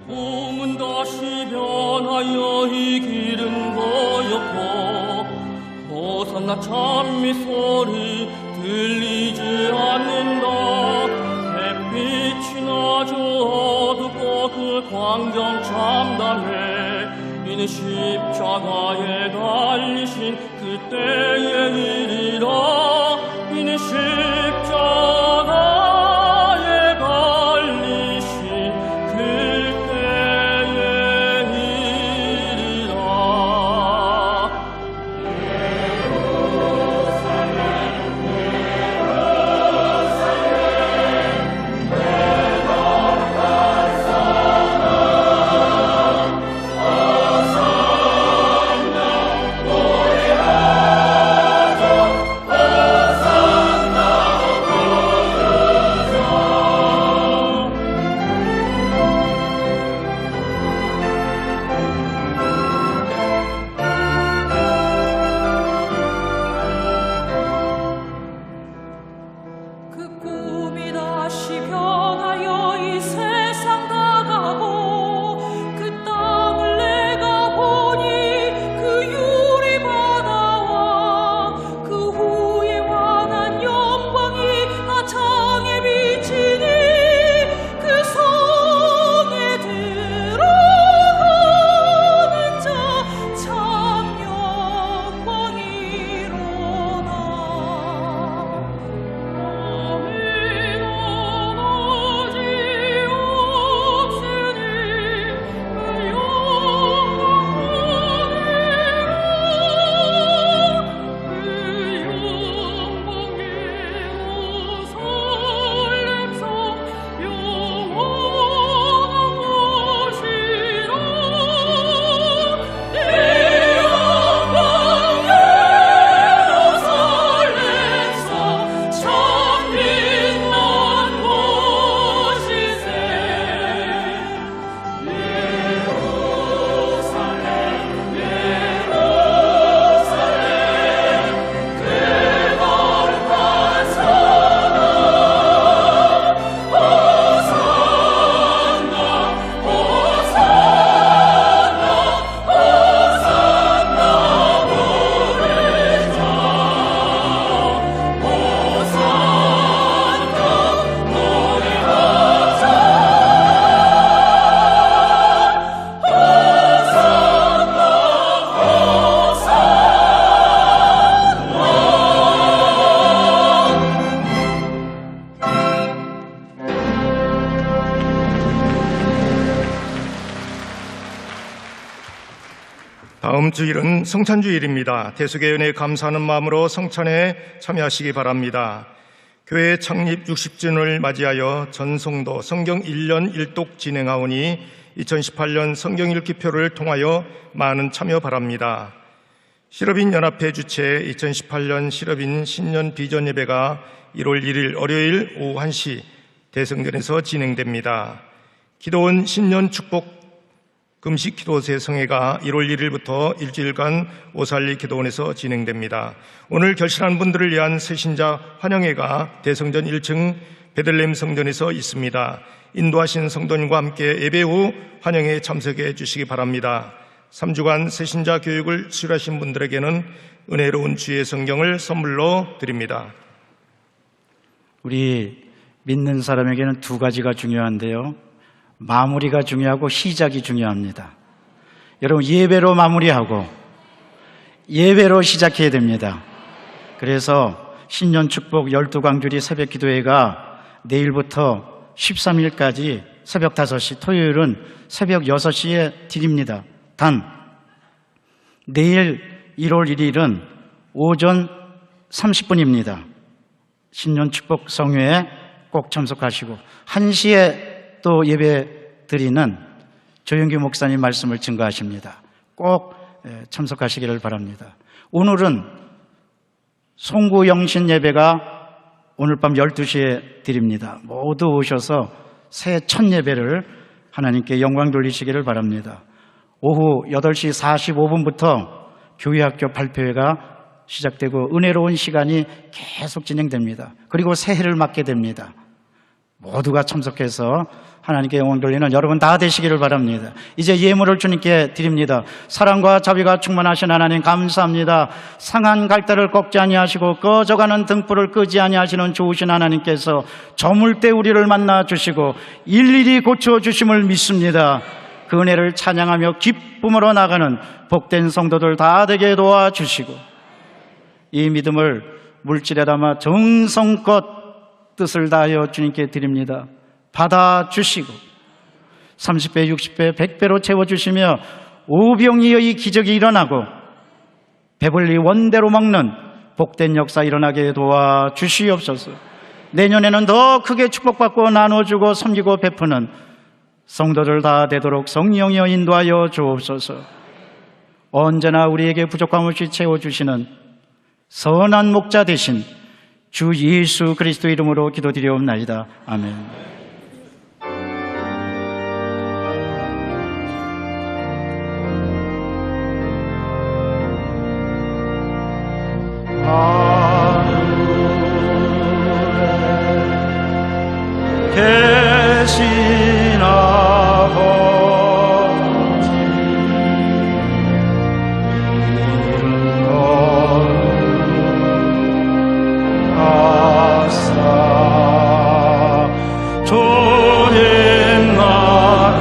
꿈은 다시 변하여 이 길은 거였고 호산나 찬미 소리 들리지 않는다. 햇빛이 아주 어둡고 그 광경 참담해. 이는 십자가에 달리신 그때의 일이라. 이는 십자가에 달리신 그때의 일이라. 다음 주일은 성찬주일입니다. 대속의 은혜에 감사하는 마음으로 성찬에 참여하시기 바랍니다. 교회 창립 60주년을 맞이하여 전성도 성경 1년 1독 진행하오니 2018년 성경 읽기표를 통하여 많은 참여 바랍니다. 실업인 연합회 주최 2018년 실업인 신년 비전 예배가 1월 1일 월요일 오후 1시 대성전에서 진행됩니다. 기도원 신년 축복 금식 기도 세성회가 1월 1일부터 일주일간 오살리 기도원에서 진행됩니다. 오늘 결신한 분들을 위한 새신자 환영회가 대성전 1층 베들레헴 성전에서 있습니다. 인도하신 성도님과 함께 예배 후 환영회에 참석해 주시기 바랍니다. 3주간 새신자 교육을 수료하신 분들에게는 은혜로운 주의 성경을 선물로 드립니다. 우리 믿는 사람에게는 두 가지가 중요한데요. 마무리가 중요하고 시작이 중요합니다. 여러분, 예배로 마무리하고 예배로 시작해야 됩니다. 그래서 신년 축복 12광주리 새벽 기도회가 내일부터 13일까지 새벽 5시, 토요일은 새벽 6시에 드립니다. 단, 내일 1월 1일은 오전 30분입니다. 신년 축복 성회에 꼭 참석하시고 1시에 또 예배 드리는 조영규 목사님 말씀을 증거하십니다. 꼭 참석하시기를 바랍니다. 오늘은 송구영신 예배가 오늘 밤 12시에 드립니다. 모두 오셔서 새해 첫 예배를 하나님께 영광 돌리시기를 바랍니다. 오후 8시 45분부터 교회학교 발표회가 시작되고 은혜로운 시간이 계속 진행됩니다. 그리고 새해를 맞게 됩니다. 모두가 참석해서 하나님께 영광 돌리는 여러분 다 되시기를 바랍니다. 이제 예물을 주님께 드립니다. 사랑과 자비가 충만하신 하나님 감사합니다. 상한 갈대를 꺾지 아니하시고 꺼져가는 등불을 끄지 아니하시는 좋으신 하나님께서 저물 때 우리를 만나 주시고 일일이 고쳐주심을 믿습니다. 그 은혜를 찬양하며 기쁨으로 나가는 복된 성도들 다 되게 도와주시고 이 믿음을 물질에 담아 정성껏 뜻을 다하여 주님께 드립니다. 받아주시고 30배, 60배, 100배로 채워주시며 오병이어의 기적이 일어나고 배불리 원대로 먹는 복된 역사 일어나게 도와주시옵소서. 내년에는 더 크게 축복받고 나눠주고 섬기고 베푸는 성도들 다 되도록 성령이여 인도하여 주옵소서. 언제나 우리에게 부족함 없이 채워주시는 선한 목자 되신 주 예수 그리스도 이름으로 기도드리옵나이다. 아멘. 계신 아버지 주님 나라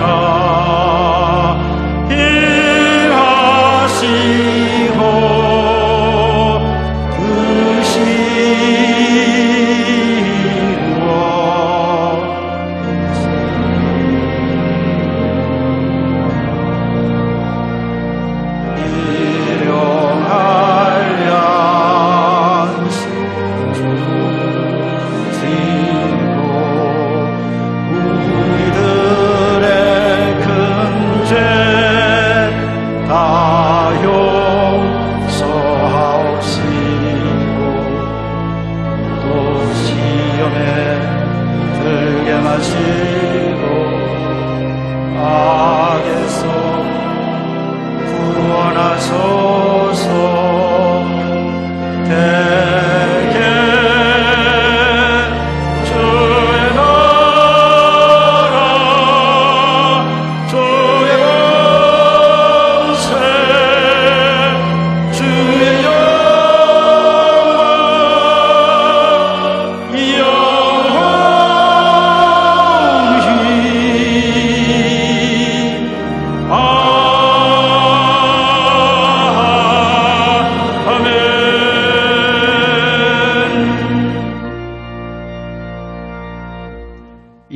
일하시고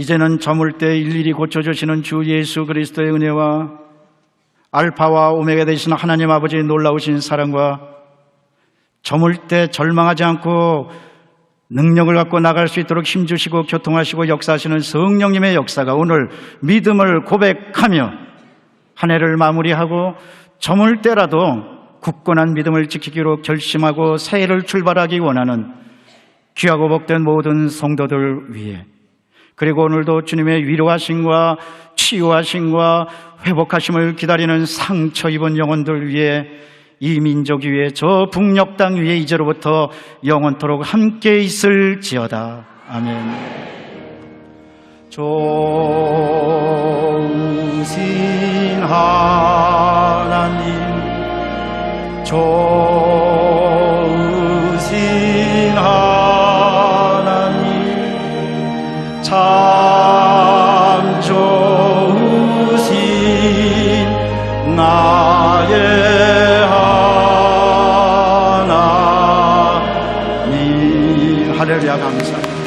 이제는 저물 때 일일이 고쳐주시는 주 예수 그리스도의 은혜와 알파와 오메가 되신 하나님 아버지의 놀라우신 사랑과 저물 때 절망하지 않고 능력을 갖고 나갈 수 있도록 힘주시고 교통하시고 역사하시는 성령님의 역사가 오늘 믿음을 고백하며 한 해를 마무리하고 저물 때라도 굳건한 믿음을 지키기로 결심하고 새해를 출발하기 원하는 귀하고 복된 모든 성도들 위해, 그리고 오늘도 주님의 위로하심과 치유하심과 회복하심을 기다리는 상처 입은 영혼들 위해, 이 민족 위에 저 북녘 땅 위에 이제로부터 영원토록 함께 있을지어다. 아멘. 좋으신 하나님, 좋으신 하나님, 참 좋으신 나의 하나님. 할렐루야, 감사합니다.